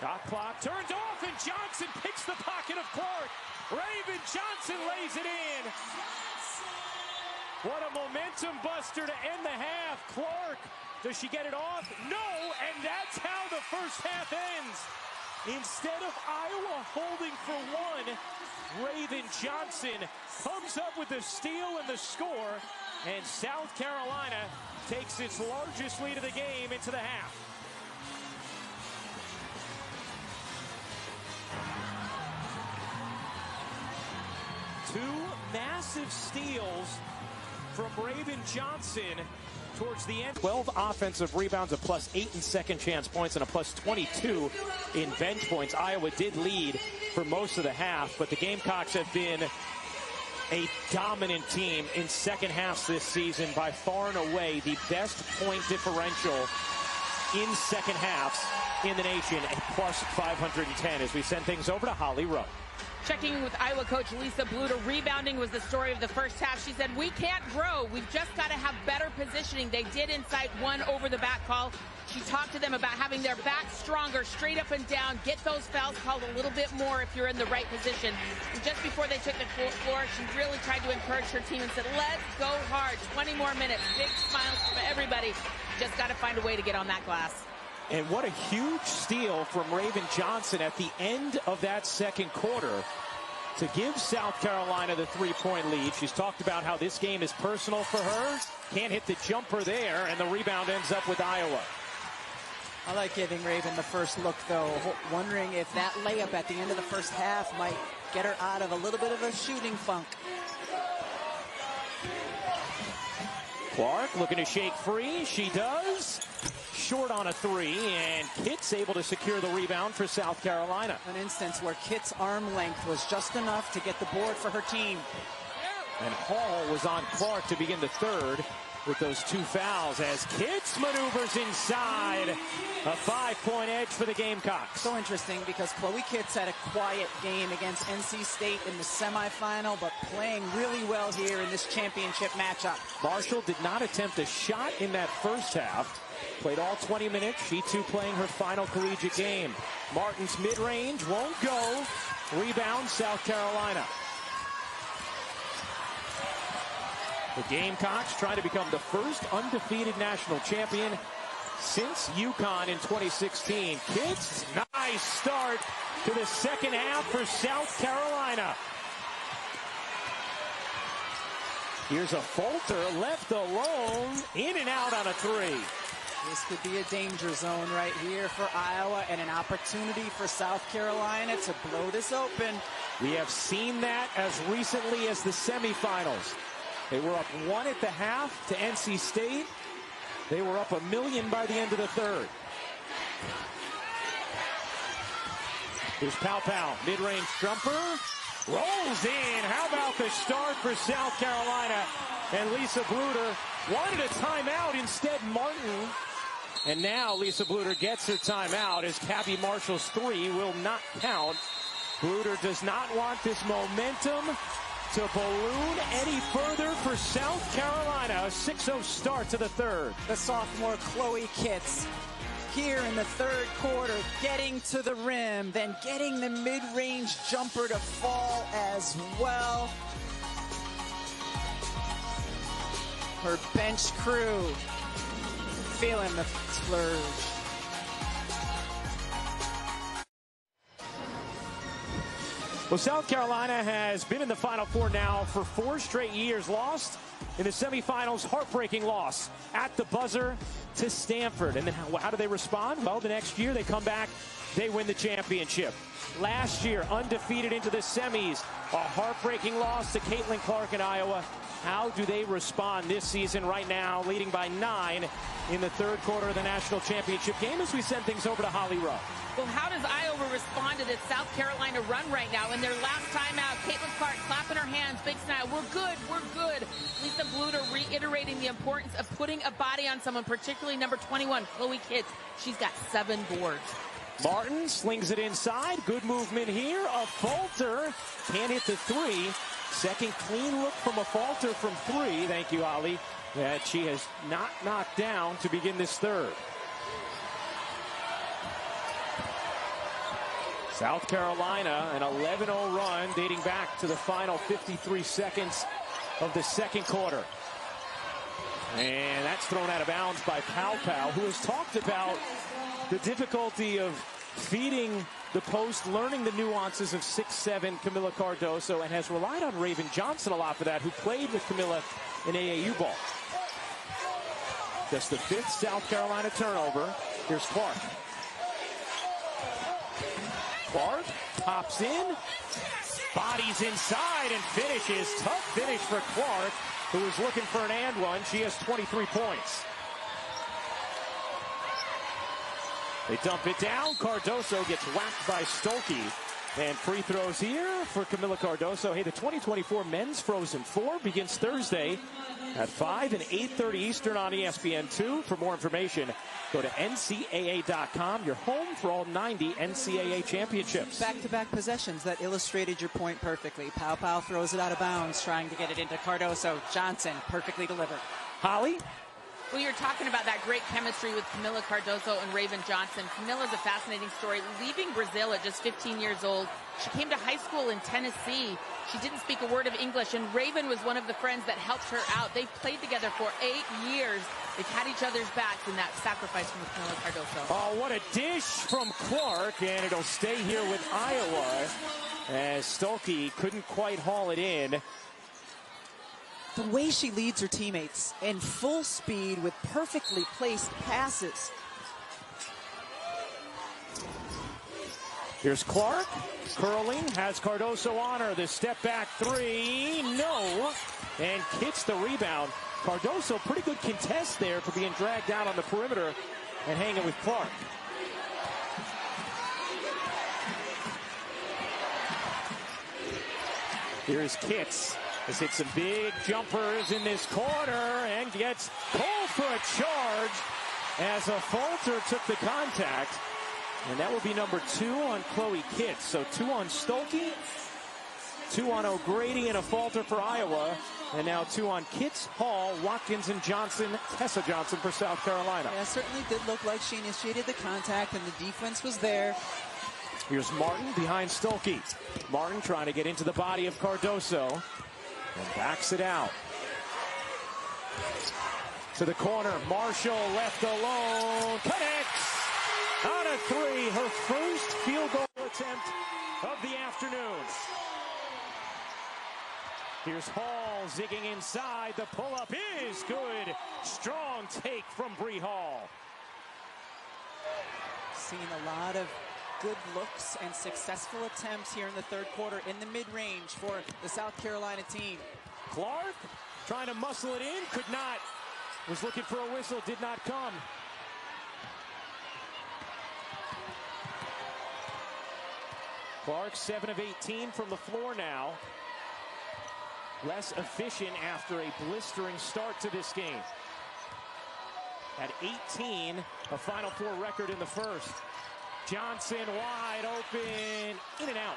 Shot clock turns off, and Johnson picks the pocket of Clark. Raven Johnson lays it in. What a momentum buster to end the half. Clark, does she get it off? No, and that's how the first half ends. Instead of Iowa holding for one, Raven Johnson comes up with the steal and the score, and South Carolina takes its largest lead of the game into the half. Two massive steals from Raven Johnson towards the end. 12 offensive rebounds, a +8 in second chance points, and a +22 in bench points. Iowa did lead for most of the half, but the Gamecocks have been a dominant team in second halves this season, by far and away the best point differential in second halves in the nation, a +510, as we send things over to Holly Rowe. Checking with Iowa coach Lisa Bluter, rebounding was the story of the first half. She said, we can't grow. We've just got to have better positioning. They did incite one over the back call. She talked to them about having their back stronger, straight up and down, get those fouls called a little bit more if you're in the right position. And just before they took the floor, she really tried to encourage her team and said, let's go hard, 20 more minutes, big smiles from everybody. Just got to find a way to get on that glass. And what a huge steal from Raven Johnson at the end of that second quarter to give South Carolina the three-point lead. She's talked about how this game is personal for her. Can't hit the jumper there, and the rebound ends up with Iowa. I like giving Raven the first look, though, wondering if that layup at the end of the first half might get her out of a little bit of a shooting funk. Clark looking to shake free. She does. Short on a three, and Kitt's able to secure the rebound for South Carolina. An instance where Kitt's arm length was just enough to get the board for her team. And Hall was on Clark to begin the third with those two fouls as Kitts maneuvers inside. A 5-point edge for the Gamecocks. So interesting because Chloe Kitts had a quiet game against NC State in the semifinal, but playing really well here in this championship matchup. Marshall did not attempt a shot in that first half. Played all 20 minutes. She too playing her final collegiate game. Martin's mid-range won't go. Rebound, South Carolina. The Gamecocks trying to become the first undefeated national champion since UConn in 2016. Kids, nice start to the second half for South Carolina. Here's a Fulter left alone, in and out on a three. This could be a danger zone right here for Iowa and an opportunity for South Carolina to blow this open. We have seen that as recently as the semifinals. They were up 1 at the half to NC State. They were up 1 million by the end of the third. Here's Pow Pow, mid-range jumper. Rolls in. How about the start for South Carolina? And Lisa Bluter wanted a timeout. Instead, Martin. And now Lisa Bluter gets her timeout as Cabby Marshall's three will not count. Bluter does not want this momentum to balloon any further for South Carolina. A 6-0 start to the third. The sophomore Chloe Kitts here in the third quarter, getting to the rim, then getting the mid-range jumper to fall as well. Her bench crew feeling the splurge. Well, South Carolina has been in the Final Four now for 4 straight years. Lost in the semifinals, heartbreaking loss at the buzzer to Stanford. And then how do they respond? Well, the next year they come back, they win the championship. Last year, undefeated into the semis, a heartbreaking loss to Caitlin Clark in Iowa. How do they respond this season right now, leading by 9 in the third quarter of the national championship game as we send things over to Holly Rowe. Well, how does Iowa respond to this South Carolina run right now? In their last timeout, Caitlin Clark clapping her hands, big smile. We're good, we're good. Lisa Bluter reiterating the importance of putting a body on someone, particularly number 21, Chloe Kitts. She's got 7 boards. Martin slings it inside. Good movement here. A falter. Can't hit the three. Second clean look from a falter from 3. Thank you, Holly. That she has not knocked down to begin this third. South Carolina, an 11-0 run dating back to the final 53 seconds of the second quarter. And that's thrown out of bounds by Pow Pow, who has talked about the difficulty of feeding the post, learning the nuances of 6'7" Kamilla Cardoso, and has relied on Raven Johnson a lot for that, who played with Kamilla in AAU ball. That's the 5th South Carolina turnover. Here's Clark. Clark pops in. Bodies inside and finishes. Tough finish for Clark, who was looking for an and one. She has 23 points. They dump it down. Cardoso gets whacked by Stolke. And free throws here for Kamilla Cardoso. Hey, the 2024 Men's Frozen Four begins Thursday at 5 and 8:30 Eastern on ESPN2. For more information, go to NCAA.com, your home for all 90 NCAA championships. Back-to-back possessions that illustrated your point perfectly. Pow Pow throws it out of bounds, trying to get it into Cardoso. Johnson perfectly delivered. Holly? Well, you're talking about that great chemistry with Kamilla Cardoso and Raven Johnson. Kamilla's a fascinating story. Leaving Brazil at just 15 years old, she came to high school in Tennessee. She didn't speak a word of English, and Raven was one of the friends that helped her out. They've played together for 8 years. They've had each other's backs in that sacrifice from Kamilla Cardoso. Oh, what a dish from Clark, and it'll stay here with Iowa as Stolke couldn't quite haul it in. The way she leads her teammates in full speed with perfectly placed passes. Here's Clark, curling, has Cardoso on her. The step back three, no, and gets the rebound. Cardoso, pretty good contest there for being dragged out on the perimeter and hanging with Clark. Here's Kitts. Has hit some big jumpers in this quarter and gets called for a charge as a falter took the contact. And that will be number 2 on Chloe Kitts. So 2 on Stolke, 2 on O'Grady, and a falter for Iowa. And now 2 on Kitts, Hall, Watkins, and Johnson. Tessa Johnson for South Carolina. Yeah, certainly did look like she initiated the contact and the defense was there. Here's Martin behind Stolke. Martin trying to get into the body of Cardoso. And backs it out. To the corner. Marshall left alone. Connects. On a 3. Her first field goal attempt of the afternoon. Here's Hall zigging inside. The pull-up is good. Strong take from Bree Hall. Seen a lot of good looks and successful attempts here in the third quarter in the mid-range for the South Carolina team. Clark trying to muscle it in, could not. Was looking for a whistle, did not come. Clark 7 of 18 from the floor now. Less efficient after a blistering start to this game. At 18, a Final Four record in the first. Johnson wide open, in and out.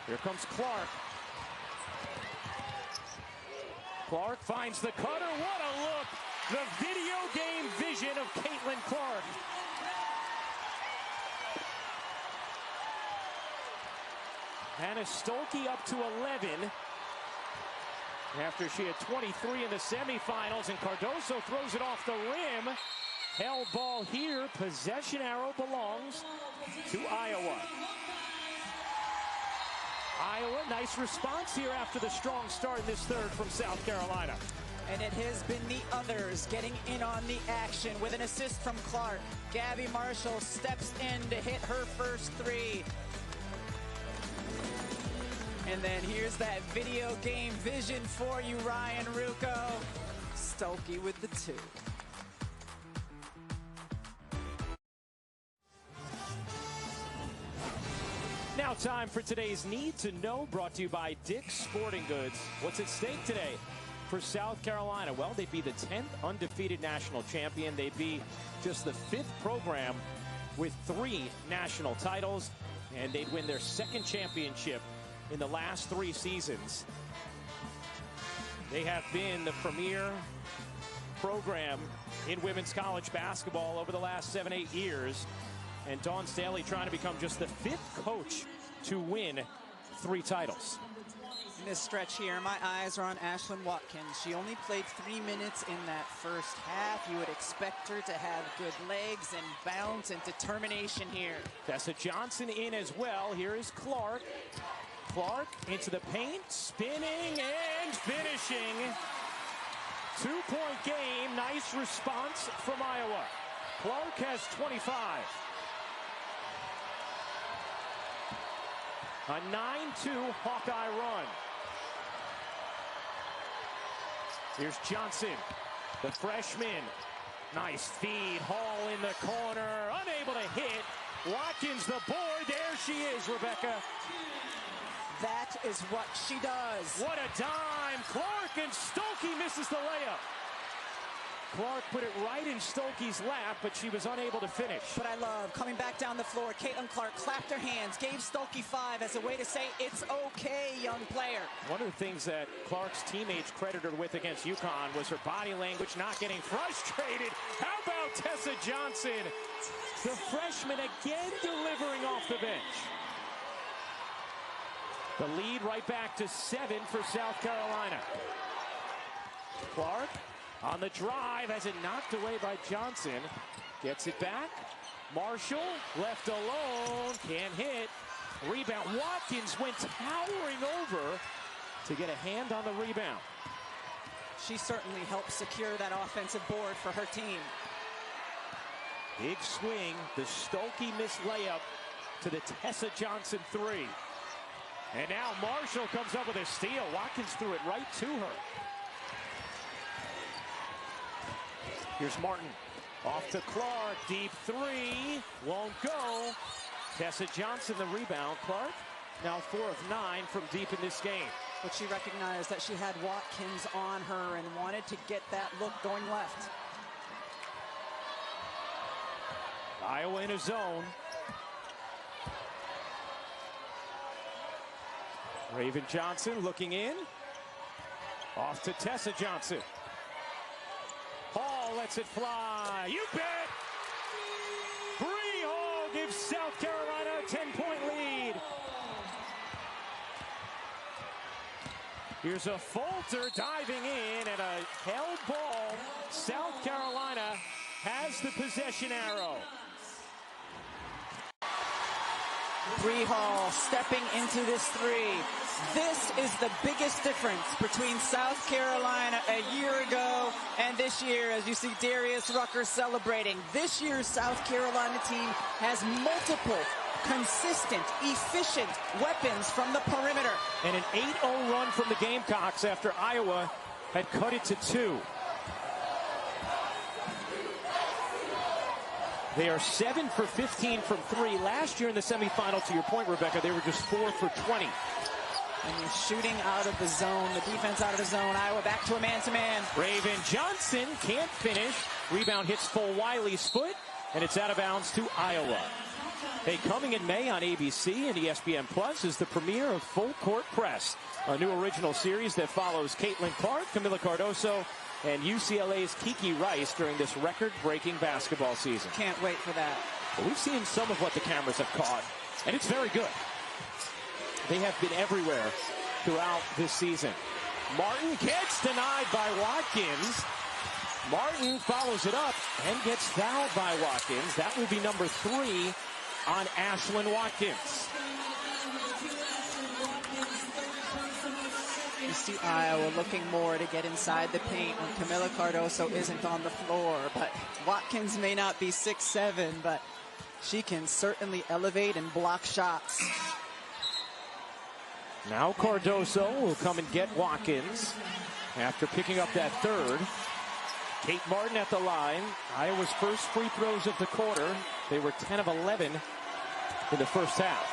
Here comes Clark. Clark finds the cutter. What a look. The video game vision of Caitlin Clark. Hannah Stolke up to 11. After she had 23 in the semifinals, and Cardoso throws it off the rim. Held ball here. Possession arrow belongs to Iowa. Iowa, nice response here after the strong start in this third from South Carolina. And it has been the others getting in on the action with an assist from Clark. Gabby Marshall steps in to hit her first 3. And then here's that video game vision for you, Ryan Rucco. Stolke with the 2. Now time for today's Need to Know, brought to you by Dick's Sporting Goods. What's at stake today for South Carolina? Well, they'd be the 10th undefeated national champion. They'd be just the 5th program with 3 national titles, and they'd win their 2nd championship in the last 3 seasons. They have been the premier program in women's college basketball over the last 7-8 years. And Dawn Staley trying to become just the 5th coach to win 3 titles. In this stretch here, my eyes are on Ashlyn Watkins. She only played 3 minutes in that first half. You would expect her to have good legs and bounce and determination here. Tessa Johnson in as well. Here is Clark. Clark into the paint, spinning and finishing. 2-point game. Nice response from Iowa. Clark has 25. A 9-2 Hawkeye run. Here's Johnson, the freshman. Nice feed. Hall in the corner. Unable to hit. Watkins the board. There she is, Rebecca. That is what she does. What a dime. Clark, and Stokey misses the layup. Clark put it right in Stokey's lap, but she was unable to finish. But I love coming back down the floor. Caitlin Clark clapped her hands, gave Stokey 5 as a way to say, it's okay, young player. One of the things that Clark's teammates credited her with against UConn was her body language, not getting frustrated. How about Tessa Johnson, the freshman, again delivering off the bench? The lead right back to 7 for South Carolina. Clark on the drive, has it knocked away by Johnson. Gets it back. Marshall left alone. Can't hit. Rebound. Watkins went towering over to get a hand on the rebound. She certainly helped secure that offensive board for her team. Big swing. The Stokey missed layup to the Tessa Johnson 3. And now Marshall comes up with a steal. Watkins threw it right to her. Here's Martin. Off to Clark. Deep 3. Won't go. Tessa Johnson the rebound. Clark now 4 of 9 from deep in this game. But she recognized that she had Watkins on her and wanted to get that look going left. Iowa in a zone. Raven Johnson looking in. Off to Tessa Johnson. Hall lets it fly. You bet! Bree Hall gives South Carolina a 10-point lead. Here's a falter diving in and a held ball. South Carolina has the possession arrow. Bree Hall stepping into this 3. This is the biggest difference between South Carolina a year ago and this year, as you see Darius Rucker celebrating. This year's South Carolina team has multiple consistent, efficient weapons from the perimeter. And an 8-0 run from the Gamecocks after Iowa had cut it to 2. They are 7 for 15 from 3. Last year in the semifinal, to your point, Rebecca, they were just 4 for 20. And you're shooting out of the zone, the defense out of the zone. Iowa back to a man-to-man. Raven Johnson can't finish. Rebound hits Full Wiley's foot, and it's out of bounds to Iowa. Hey, coming in May on ABC and ESPN Plus is the premiere of Full Court Press, a new original series that follows Caitlin Clark, Kamilla Cardoso, and UCLA's Kiki Rice during this record-breaking basketball season. Can't wait for that. Well, we've seen some of what the cameras have caught, and it's very good. They have been everywhere throughout this season. Martin gets denied by Watkins. Martin follows it up and gets fouled by Watkins. That will be number 3 on Ashlyn Watkins. You see Iowa looking more to get inside the paint when Kamilla Cardoso isn't on the floor. But Watkins may not be 6'7", but she can certainly elevate and block shots. Now Cardoso will come and get Watkins after picking up that 3rd. Kate Martin at the line. Iowa's first free throws of the quarter. They were 10 of 11 in the first half.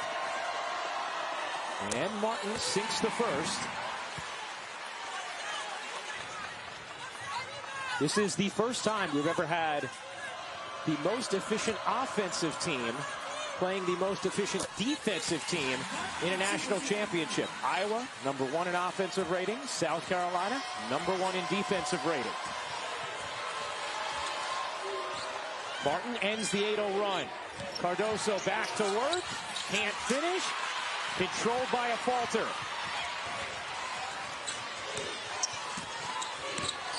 And Martin sinks the first. This is the first time we've ever had the most efficient offensive team playing the most efficient defensive team in a national championship. Iowa, number 1 in offensive rating. South Carolina, number 1 in defensive rating. Martin ends the 8-0 run. Cardoso back to work. Can't finish. Controlled by a falter.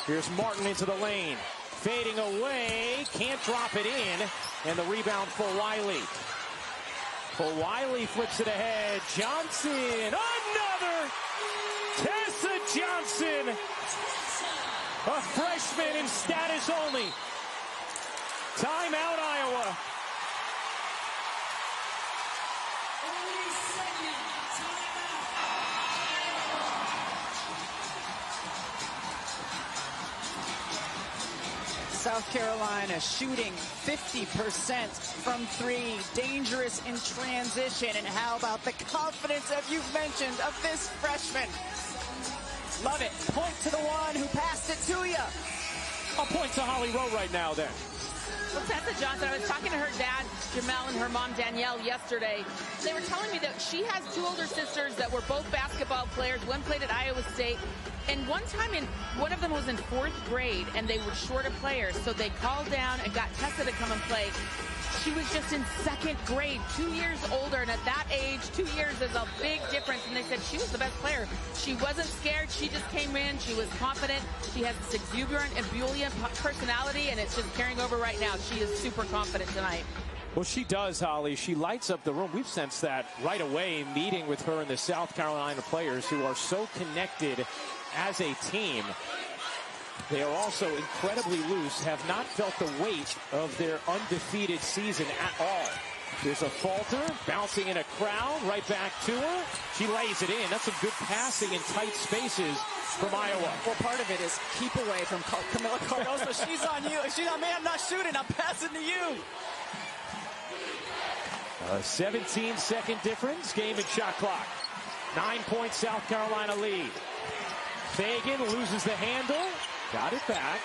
Here's Martin into the lane. Fading away. Can't drop it in. And the rebound for Wiley. For Wiley flips it ahead. Johnson. Another. Tessa Johnson. A freshman in status only. Timeout, Iowa. South Carolina shooting 50% from three, dangerous in transition. And how about the confidence, as you've mentioned, of this freshman? Love it. Point to the one who passed it to you. I'll point to Holly Rowe right now then. Well, Tessa Johnson, I was talking to her dad, Jamel, and her mom, Danielle, yesterday. They were telling me that she has two older sisters that were both basketball players. One played at Iowa State. And one time, one of them was in 4th grade, and they were short of players. So they called down and got Tessa to come and play. She was just in 2nd grade, 2 years older. And at that age, 2 years is a big difference. And they said she was the best player. She wasn't scared. She just came in. She was confident. She has this exuberant, ebullient personality, and it's just carrying over right now. She is super confident tonight. Well, she does, Holly. She lights up the room. We've sensed that right away, meeting with her and the South Carolina players who are so connected as a team. They are also incredibly loose, have not felt the weight of their undefeated season at all. There's a falter, bouncing in a crowd, right back to her. She lays it in. That's some good passing in tight spaces from Iowa. Well, part of it is keep away from Kamilla Cardoso. She's on you. She's on me. I'm not shooting. I'm passing to you. A 17-second difference, game and shot clock. 9-point South Carolina lead. Fagan loses the handle, got it back.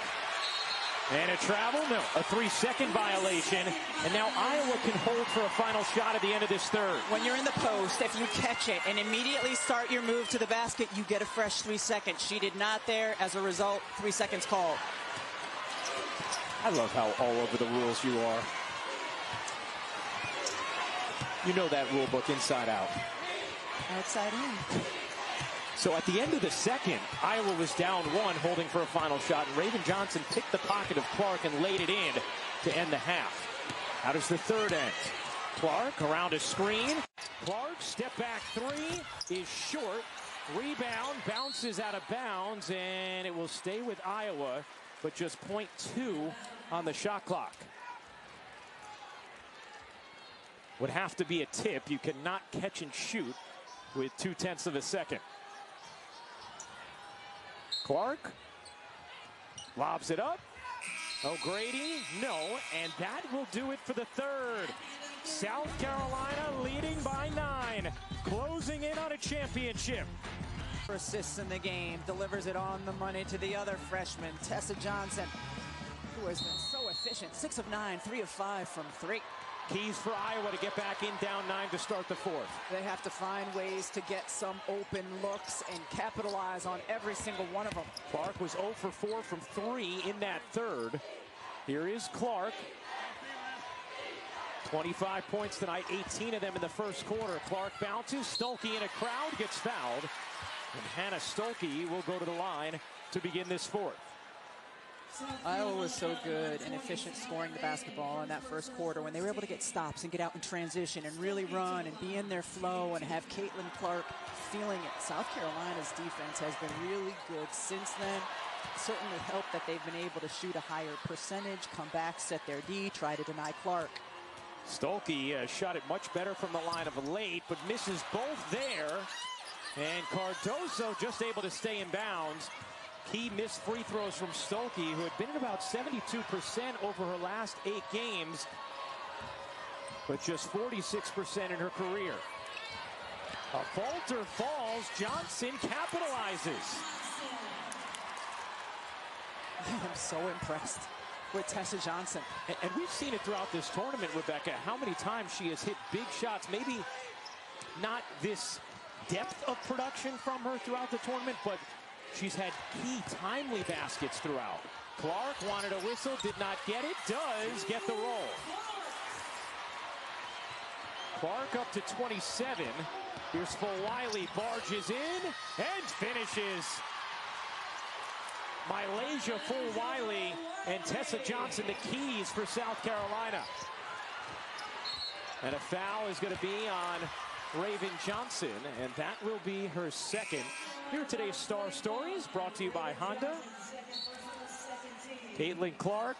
And a travel, no, a 3-second violation. And now Iowa can hold for a final shot at the end of this third. When you're in the post, if you catch it and immediately start your move to the basket, you get a fresh 3 seconds. She did not there. As a result, 3 seconds called. I love how all over the rules you are. You know that rule book inside out. Outside in. So at the end of the second, Iowa was down 1, holding for a final shot. And Raven Johnson picked the pocket of Clark and laid it in to end the half. How does the third end? Clark around a screen. Clark, step back 3 is short. Rebound, bounces out of bounds, and it will stay with Iowa, but just .2 on the shot clock. Would have to be a tip. You cannot catch and shoot with 0.2 of a second. Clark lobs it up. O'Grady, no, and that will do it for the third. South Carolina leading by 9, closing in on a championship. Assists in the game, delivers it on the money to the other freshman, Tessa Johnson, who has been so efficient. 6 of 9, 3 of 5 from 3. Keys for Iowa to get back in down 9 to start the fourth. They have to find ways to get some open looks and capitalize on every single one of them. Clark was 0 for 4 from 3 in that third. Here is Clark. 25 points tonight, 18 of them in the first quarter. Clark bounces, Stolke in a crowd, gets fouled. And Hannah Stolke will go to the line to begin this fourth. Iowa was so good and efficient scoring the basketball in that first quarter when they were able to get stops and get out in transition and really run and be in their flow and have Caitlin Clark feeling it. South Carolina's defense has been really good since then. Certainly helped that they've been able to shoot a higher percentage, come back, set their D, try to deny Clark. Stolke shot it much better from the line of late, but misses both there. And Cardoso just able to stay in bounds. Key missed free throws from Stolke, who had been at about 72% over her last 8 games, but just 46% in her career. A falter falls. Johnson capitalizes. I'm so impressed with Tessa Johnson. And we've seen it throughout this tournament, Rebecca, how many times she has hit big shots. Maybe not this depth of production from her throughout the tournament, but she's had key timely baskets throughout. Clark wanted a whistle, did not get it, does get the roll. Clark up to 27. Here's Fulwiley, barges in and finishes. Malaysia, Fulwiley, and Tessa Johnson, the keys for South Carolina. And a foul is going to be on Raven Johnson, and that will be her second. Here are today's Star Stories, brought to you by Honda. Caitlin Clark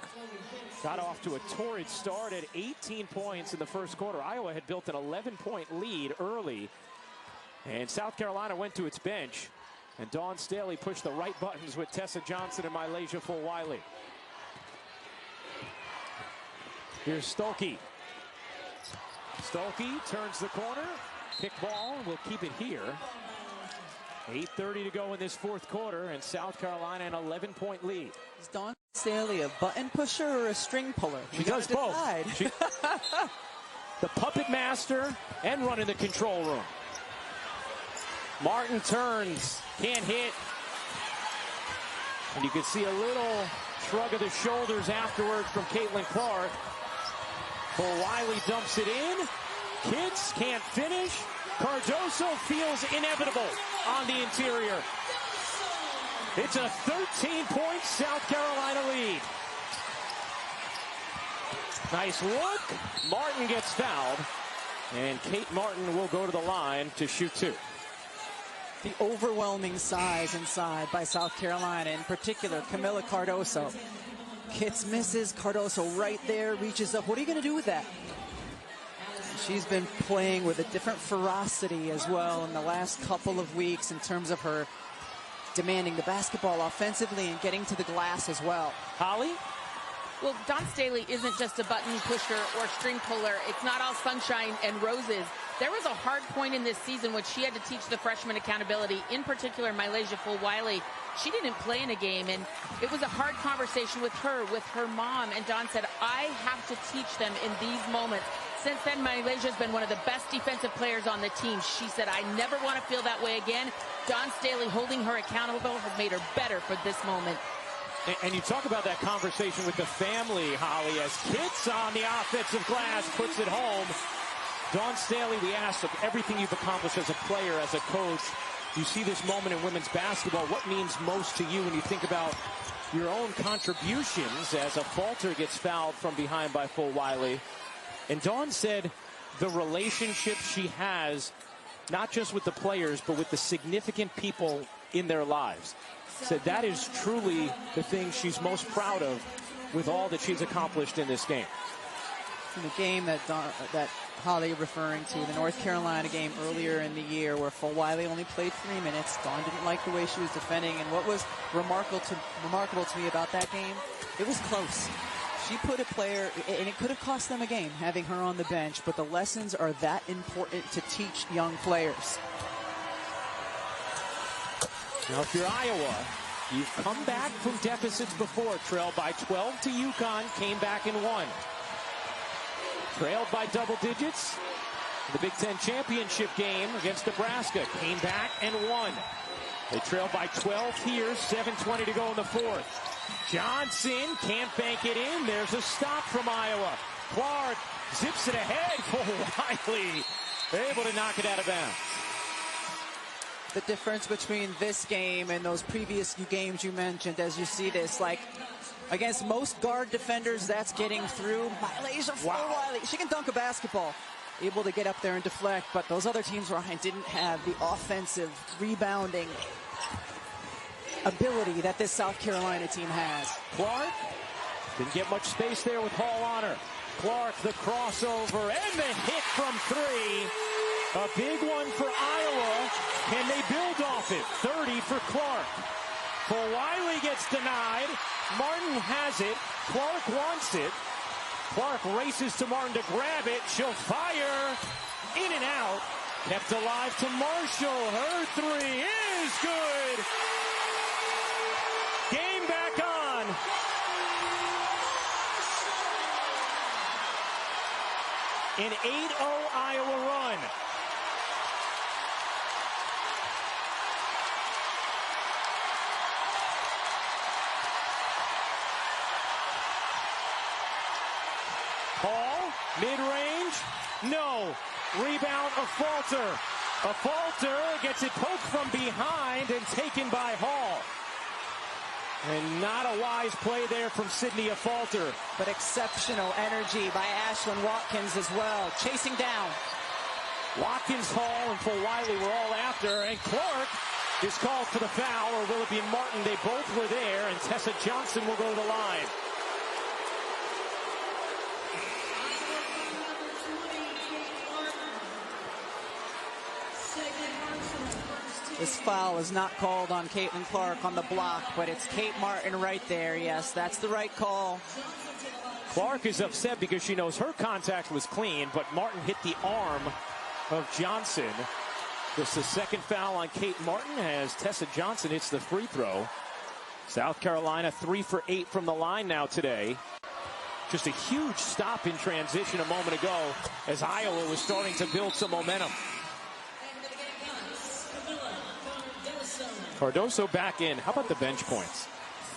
got off to a torrid start at 18 points in the first quarter. Iowa had built an 11-point lead early, and South Carolina went to its bench, and Dawn Staley pushed the right buttons with Tessa Johnson and Malaysia Fulwiley. Here's Stolke. Stolke turns the corner. Pick ball. We'll keep it here. 8:30 to go in this fourth quarter, and South Carolina an 11-point lead. Is Dawn Staley a button pusher or a string puller? She does both. The puppet master and running the control room. Martin turns, can't hit. And you can see a little shrug of the shoulders afterwards from Caitlin Clark. Wiley dumps it in. Kids can't finish. Cardoso feels inevitable on the interior. It's a 13-point South Carolina lead. Nice look. Martin gets fouled. And Kate Martin will go to the line to shoot two. The overwhelming size inside by South Carolina, in particular, Kamilla Cardoso. Kits misses, Cardoso right there, reaches up. What are you going to do with that? She's been playing with a different ferocity as well in the last couple of weeks in terms of her demanding the basketball offensively and getting to the glass as well. Holly? Well, Dawn Staley isn't just a button pusher or string puller. It's not all sunshine and roses. There was a hard point in this season when she had to teach the freshman accountability, in particular, Mylasia Fulwiley. She didn't play in a game, and it was a hard conversation with her mom, and Dawn said, I have to teach them in these moments. Since then, Mylasia's been one of the best defensive players on the team. She said, I never want to feel that way again. Dawn Staley holding her accountable has made her better for this moment. And you talk about that conversation with the family, Holly, as Kits on the offensive glass puts it home. Dawn Staley, we asked of everything you've accomplished as a player, as a coach. You see this moment in women's basketball. What means most to you when you think about your own contributions as a falter gets fouled from behind by Fulwiley? And Dawn said the relationship she has, not just with the players, but with the significant people in their lives. Said that is truly the thing she's most proud of with all that she's accomplished in this game. In the game that Holly referring to, the North Carolina game earlier in the year where Fulwiley only played 3 minutes. Dawn didn't like the way she was defending, and what was remarkable to me about that game, it was close. She put a player, and it could have cost them a game having her on the bench, but the lessons are that important to teach young players. Now, if you're Iowa, you've come back from deficits before. Trailed by 12 to UConn, came back and won. Trailed by double digits. The Big Ten championship game against Nebraska, came back and won. They trailed by 12 here, 7:20 to go in the fourth. Johnson can't bank it in. There's a stop from Iowa. Clark zips it ahead for Wiley. Able to knock it out of bounds. The difference between this game and those previous games you mentioned, as you see this, like against most guard defenders, that's getting through. Mylasia Fulwiley, she can dunk a basketball. Able to get up there and deflect, but those other teams, Ryan, didn't have the offensive rebounding ability that this South Carolina team has. Clark didn't get much space there with Hall on her. Clark, the crossover, and the hit from three. A big one for Iowa. Can they build off it? 30 for Clark. Fulwiley gets denied. Martin has it. Clark wants it. Clark races to Martin to grab it. She'll fire. In and out. Kept alive to Marshall. Her three is good. Game back on. An 8-0 Iowa run. Hall, mid-range, no. Rebound, a falter. A falter gets it poked from behind and taken by Hall. And not a wise play there from Sydney, a falter. But exceptional energy by Ashlyn Watkins as well, chasing down. Watkins, Hall, and Fulwiley were all after, and Clark is called for the foul, or will it be Martin? They both were there, and Tessa Johnson will go to the line. This foul is not called on Caitlin Clark on the block, but it's Kate Martin right there. Yes, that's the right call. Clark is upset because she knows her contact was clean, but Martin hit the arm of Johnson. This is the second foul on Kate Martin as Tessa Johnson hits the free throw. South Carolina 3 for 8 from the line now today. Just a huge stop in transition a moment ago as Iowa was starting to build some momentum. Cardoso back in. How about the bench points?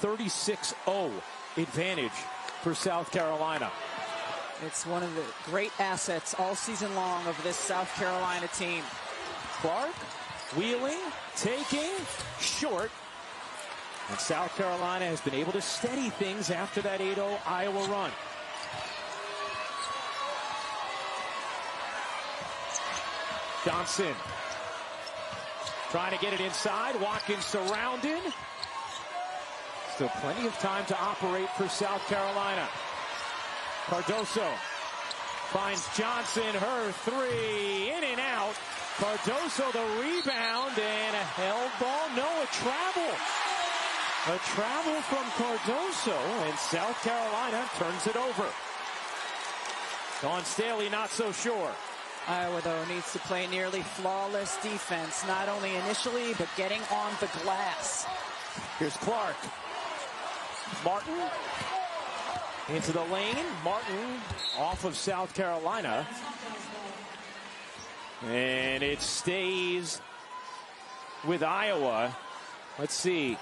36-0 advantage for South Carolina. It's one of the great assets all season long of this South Carolina team. Clark wheeling, taking, short. And South Carolina has been able to steady things after that 8-0 Iowa run. Johnson trying to get it inside. Watkins surrounded. Still plenty of time to operate for South Carolina. Cardoso finds Johnson, her three, in and out. Cardoso the rebound and a held ball. No, a travel. A travel from Cardoso, and South Carolina turns it over. Dawn Staley not so sure. Iowa, though, needs to play nearly flawless defense, not only initially, but getting on the glass. Here's Clark. Martin into the lane. Martin off of South Carolina. And it stays with Iowa. Let's see.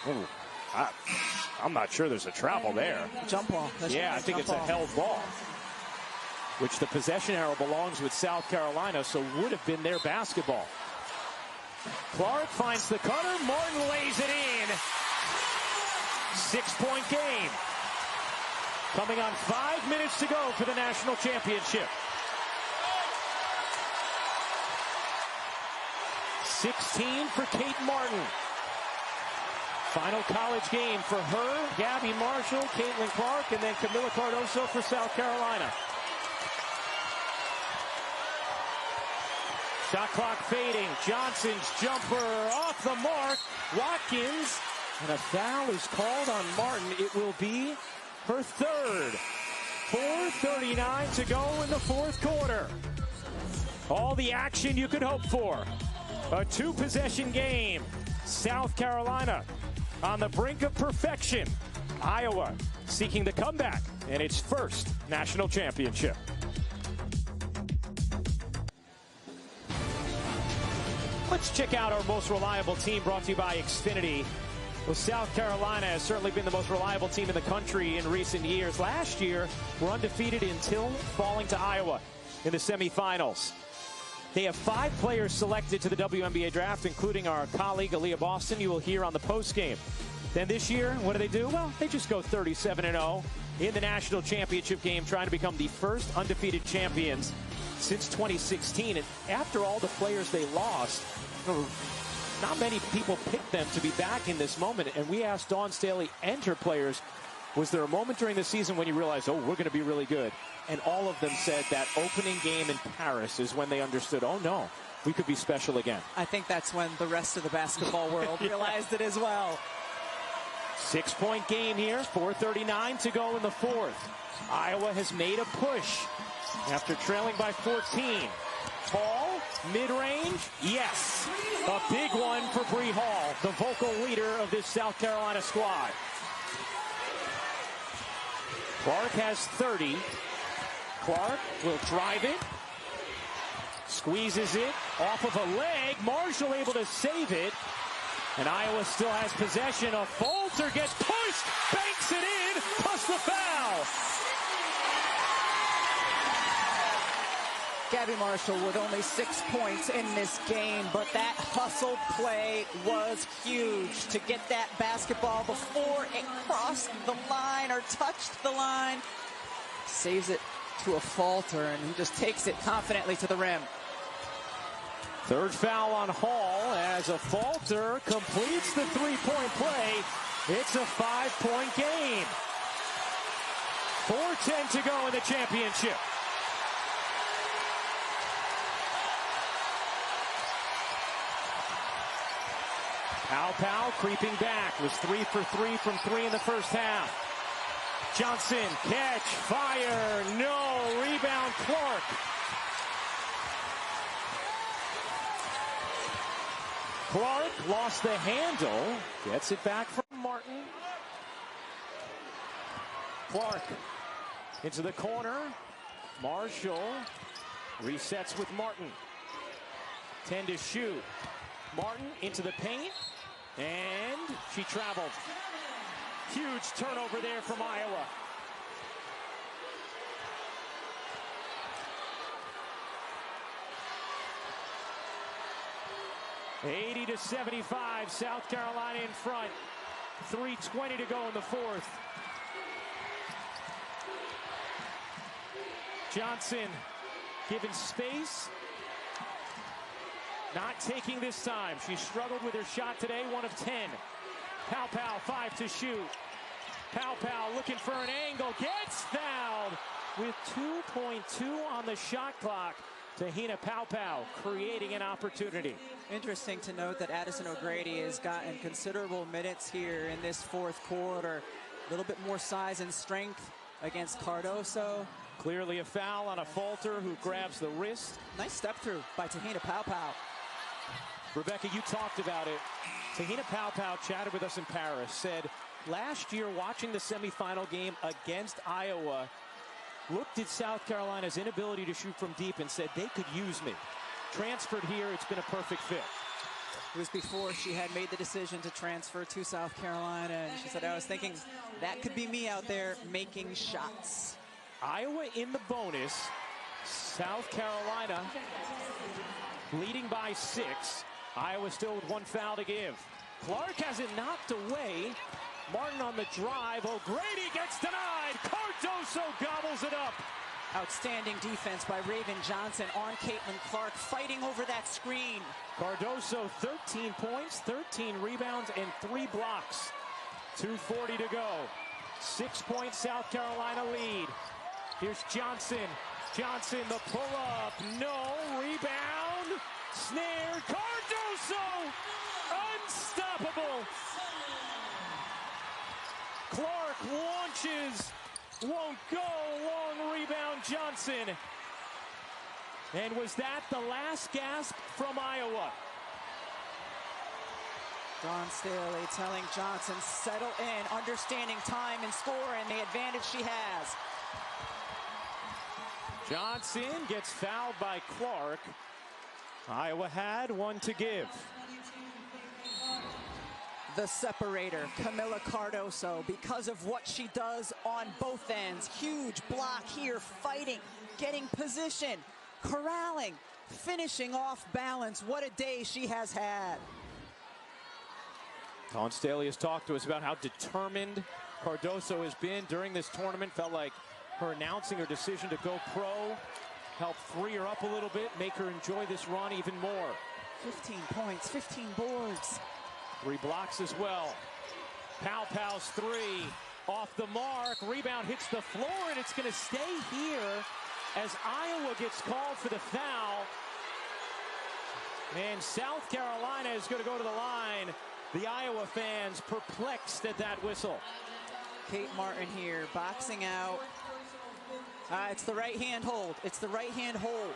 Oh, I'm not sure there's a travel there. Jump ball. Yeah, I think it's a held ball, which the possession arrow belongs with South Carolina, so would have been their basketball. Clark finds the cutter. Martin lays it in. 6-point game. Coming on 5 minutes to go for the national championship. 16 for Kate Martin. Final college game for her, Gabby Marshall, Caitlin Clark, and then Kamilla Cardoso for South Carolina. Shot clock fading. Johnson's jumper off the mark. Watkins, and a foul is called on Martin. It will be her third. 4:39 to go in the fourth quarter. All the action you could hope for. A two-possession game. South Carolina on the brink of perfection. Iowa seeking the comeback and its first national championship. Let's check out our most reliable team, brought to you by Xfinity. Well, South Carolina has certainly been the most reliable team in the country in recent years. Last year, we're undefeated until falling to Iowa in the semifinals. They have 5 players selected to the WNBA draft, including our colleague Aaliyah Boston, you will hear on the postgame. Then this year, what do? Well, they just go 37-0 in the national championship game, trying to become the first undefeated champions since 2016. And after all the players they lost, not many people picked them to be back in this moment. And we asked Dawn Staley and her players, was there a moment during the season when you realized, oh, we're going to be really good? And all of them said that opening game in Paris is when they understood, oh, no, we could be special again. I think that's when the rest of the basketball world realized it as well. 6-point game here, 4:39 to go in the fourth. Iowa has made a push after trailing by 14. Hall, mid-range, yes. A big one for Bree Hall, the vocal leader of this South Carolina squad. Clark has 30. Clark will drive it. Squeezes it off of a leg. Marshall able to save it. And Iowa still has possession. A Falter gets pushed. Banks it in. Plus the foul. Gabby Marshall with only 6 points in this game, but that hustle play was huge to get that basketball before it crossed the line or touched the line. Saves it to a Falter, and he just takes it confidently to the rim. Third foul on Hall as a Falter completes the three-point play. It's a 5-point game. 4:10 to go in the championship. Pow creeping back, was 3 for 3 from 3 in the first half. Johnson, catch, fire, no, rebound, Clark. Clark lost the handle, gets it back from Martin. Clark into the corner. Marshall resets with Martin. 10 to shoot. Martin into the paint, and she traveled. Huge turnover there from Iowa. (80-75), South Carolina in front. 3:20 to go in the fourth. Johnson given space. Not taking this time. She struggled with her shot today, 1 of 10. Pow, 5 to shoot. Pow looking for an angle. Gets fouled with 2.2 on the shot clock. Tahina Pow creating an opportunity. Interesting to note that Addison O'Grady has gotten considerable minutes here in this fourth quarter. A little bit more size and strength against Cardoso. Clearly a foul on a Falter who grabs the wrist. Nice step through by Tahina Pow. Rebecca, you talked about it. Tahina Pow chatted with us in Paris, said last year watching the semifinal game against Iowa, looked at South Carolina's inability to shoot from deep and said they could use me. Transferred here, it's been a perfect fit. It was before she had made the decision to transfer to South Carolina, and she said, I was thinking that could be me out there making shots. Iowa in the bonus. South Carolina leading by 6. Iowa still with 1 foul to give. Clark has it knocked away. Martin on the drive. O'Grady gets denied. Cardoso gobbles it up. Outstanding defense by Raven Johnson on Caitlin Clark, fighting over that screen. Cardoso 13 points, 13 rebounds, and 3 blocks. 2:40 to go. 6-point South Carolina lead. Here's Johnson. Johnson, the pull-up. No. Rebound. Snared. Cardoso. Unstoppable. Clark launches. Won't go. Long rebound, Johnson. And was that the last gasp from Iowa? Dawn Staley telling Johnson, settle in, understanding time and score and the advantage she has. Johnson gets fouled by Clark. Iowa had 1 to give. The separator, Kamilla Cardoso, because of what she does on both ends. Huge block here, fighting, getting position, corralling, finishing off balance. What a day she has had. Dawn Staley has talked to us about how determined Cardoso has been during this tournament. Felt like her announcing her decision to go pro helped free her up a little bit, make her enjoy this run even more. 15 points, 15 boards. 3 blocks as well. Pow's 3 off the mark. Rebound hits the floor, and it's going to stay here as Iowa gets called for the foul. And South Carolina is going to go to the line. The Iowa fans perplexed at that whistle. Kate Martin here, boxing out. It's the right hand hold. It's the right hand hold.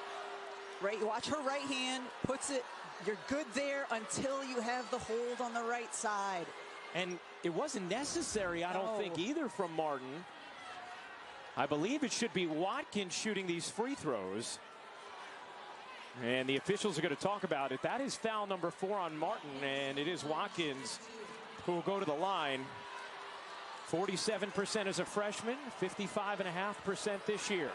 Right, watch her right hand, puts it. You're good there until you have the hold on the right side. And it wasn't necessary, I don't think, either from Martin. I believe it should be Watkins shooting these free throws. And the officials are going to talk about it. That is foul number 4 on Martin, and it is Watkins who will go to the line. 47% as a freshman, 55.5% this year.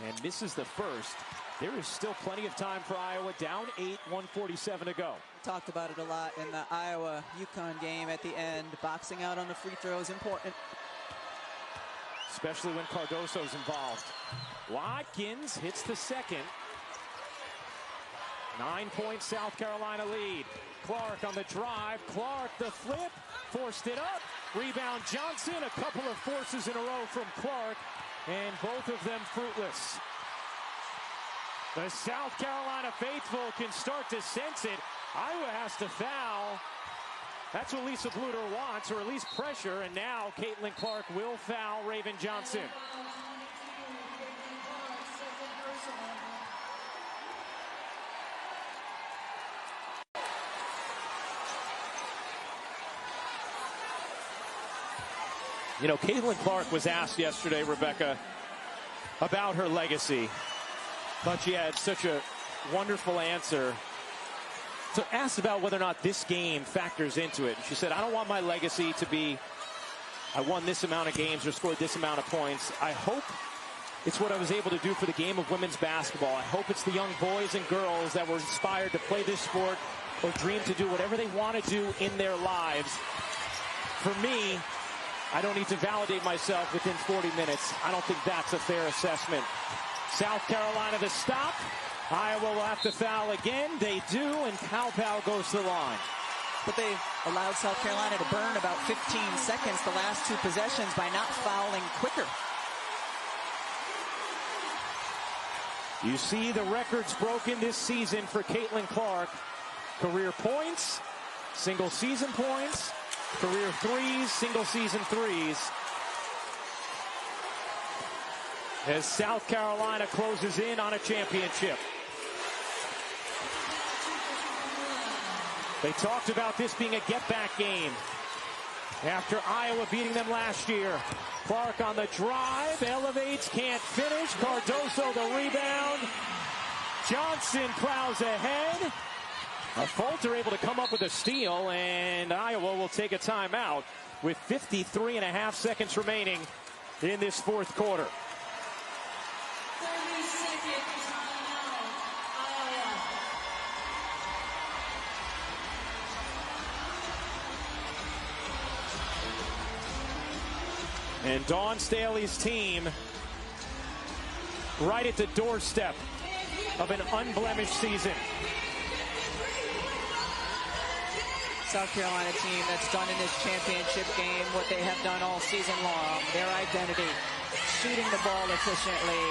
And this is the first. There is still plenty of time for Iowa. Down 8, 1:47 to go. Talked about it a lot in the Iowa-UConn game at the end. Boxing out on the free throw is important. Especially when Cardoso's involved. Watkins hits the second. 9-point South Carolina lead. Clark on the drive. Clark the flip. Forced it up. Rebound Johnson. A couple of forces in a row from Clark. And both of them fruitless. The South Carolina faithful can start to sense it. Iowa has to foul. That's what Lisa Bluter wants, or at least pressure. And now Caitlin Clark will foul Raven Johnson. You know, Caitlin Clark was asked yesterday, Rebecca, about her legacy. Thought she had such a wonderful answer. So asked about whether or not this game factors into it. And she said, I don't want my legacy to be, I won this amount of games or scored this amount of points. I hope it's what I was able to do for the game of women's basketball. I hope it's the young boys and girls that were inspired to play this sport or dream to do whatever they want to do in their lives. For me, I don't need to validate myself within 40 minutes. I don't think that's a fair assessment. South Carolina the stop. Iowa will have to foul again. They do, and Pow goes to the line. But they allowed South Carolina to burn about 15 seconds the last two possessions by not fouling quicker. You see the records broken this season for Caitlin Clark. Career points, single season points, career threes, single season threes. As South Carolina closes in on a championship. They talked about this being a get-back game after Iowa beating them last year. Clark on the drive, elevates, can't finish. Cardoso the rebound. Johnson plows ahead. Fulter able to come up with a steal, and Iowa will take a timeout with 53.5 seconds remaining in this fourth quarter. And Dawn Staley's team right at the doorstep of an unblemished season. South Carolina team that's done in this championship game what they have done all season long. Their identity, shooting the ball efficiently,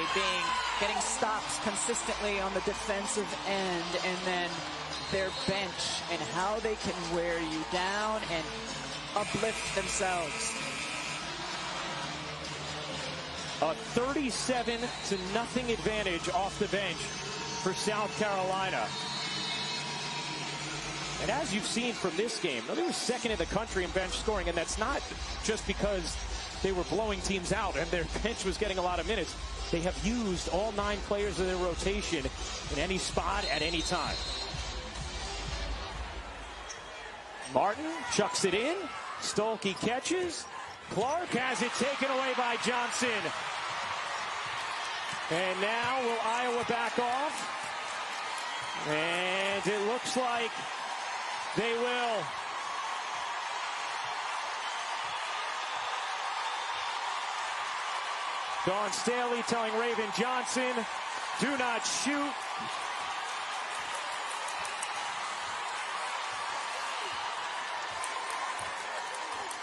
getting stops consistently on the defensive end, and then their bench and how they can wear you down and uplift themselves. A 37-0 advantage off the bench for South Carolina. And as you've seen from this game, they were second in the country in bench scoring, and that's not just because they were blowing teams out and their bench was getting a lot of minutes. They have used all 9 players of their rotation in any spot at any time. Martin chucks it in. Stolke catches. Clark has it taken away by Johnson. And now will Iowa back off? And it looks like they will. Dawn Staley telling Raven Johnson, do not shoot.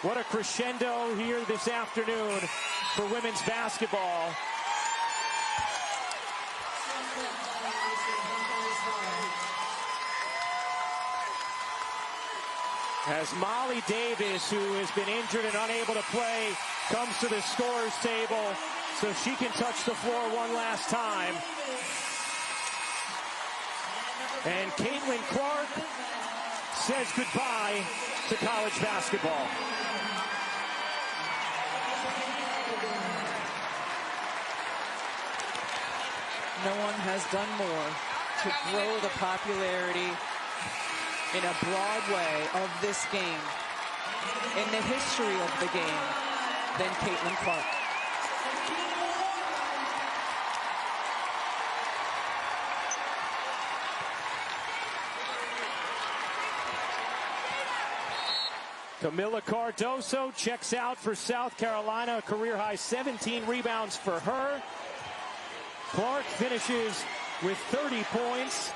What a crescendo here this afternoon for women's basketball. As Molly Davis, who has been injured and unable to play, comes to the scorer's table so she can touch the floor one last time. And Caitlin Clark says goodbye to college basketball. No one has done more to grow the popularity in a broad way of this game, in the history of the game, than Caitlin Clark. Kamilla Cardoso checks out for South Carolina, a career-high 17 rebounds for her. Clark finishes with 30 points.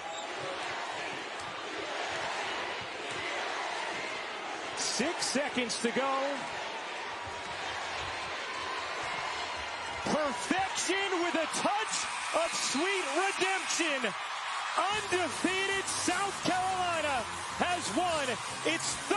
6 seconds to go. Perfection with a touch of sweet redemption. Undefeated South Carolina has won its third.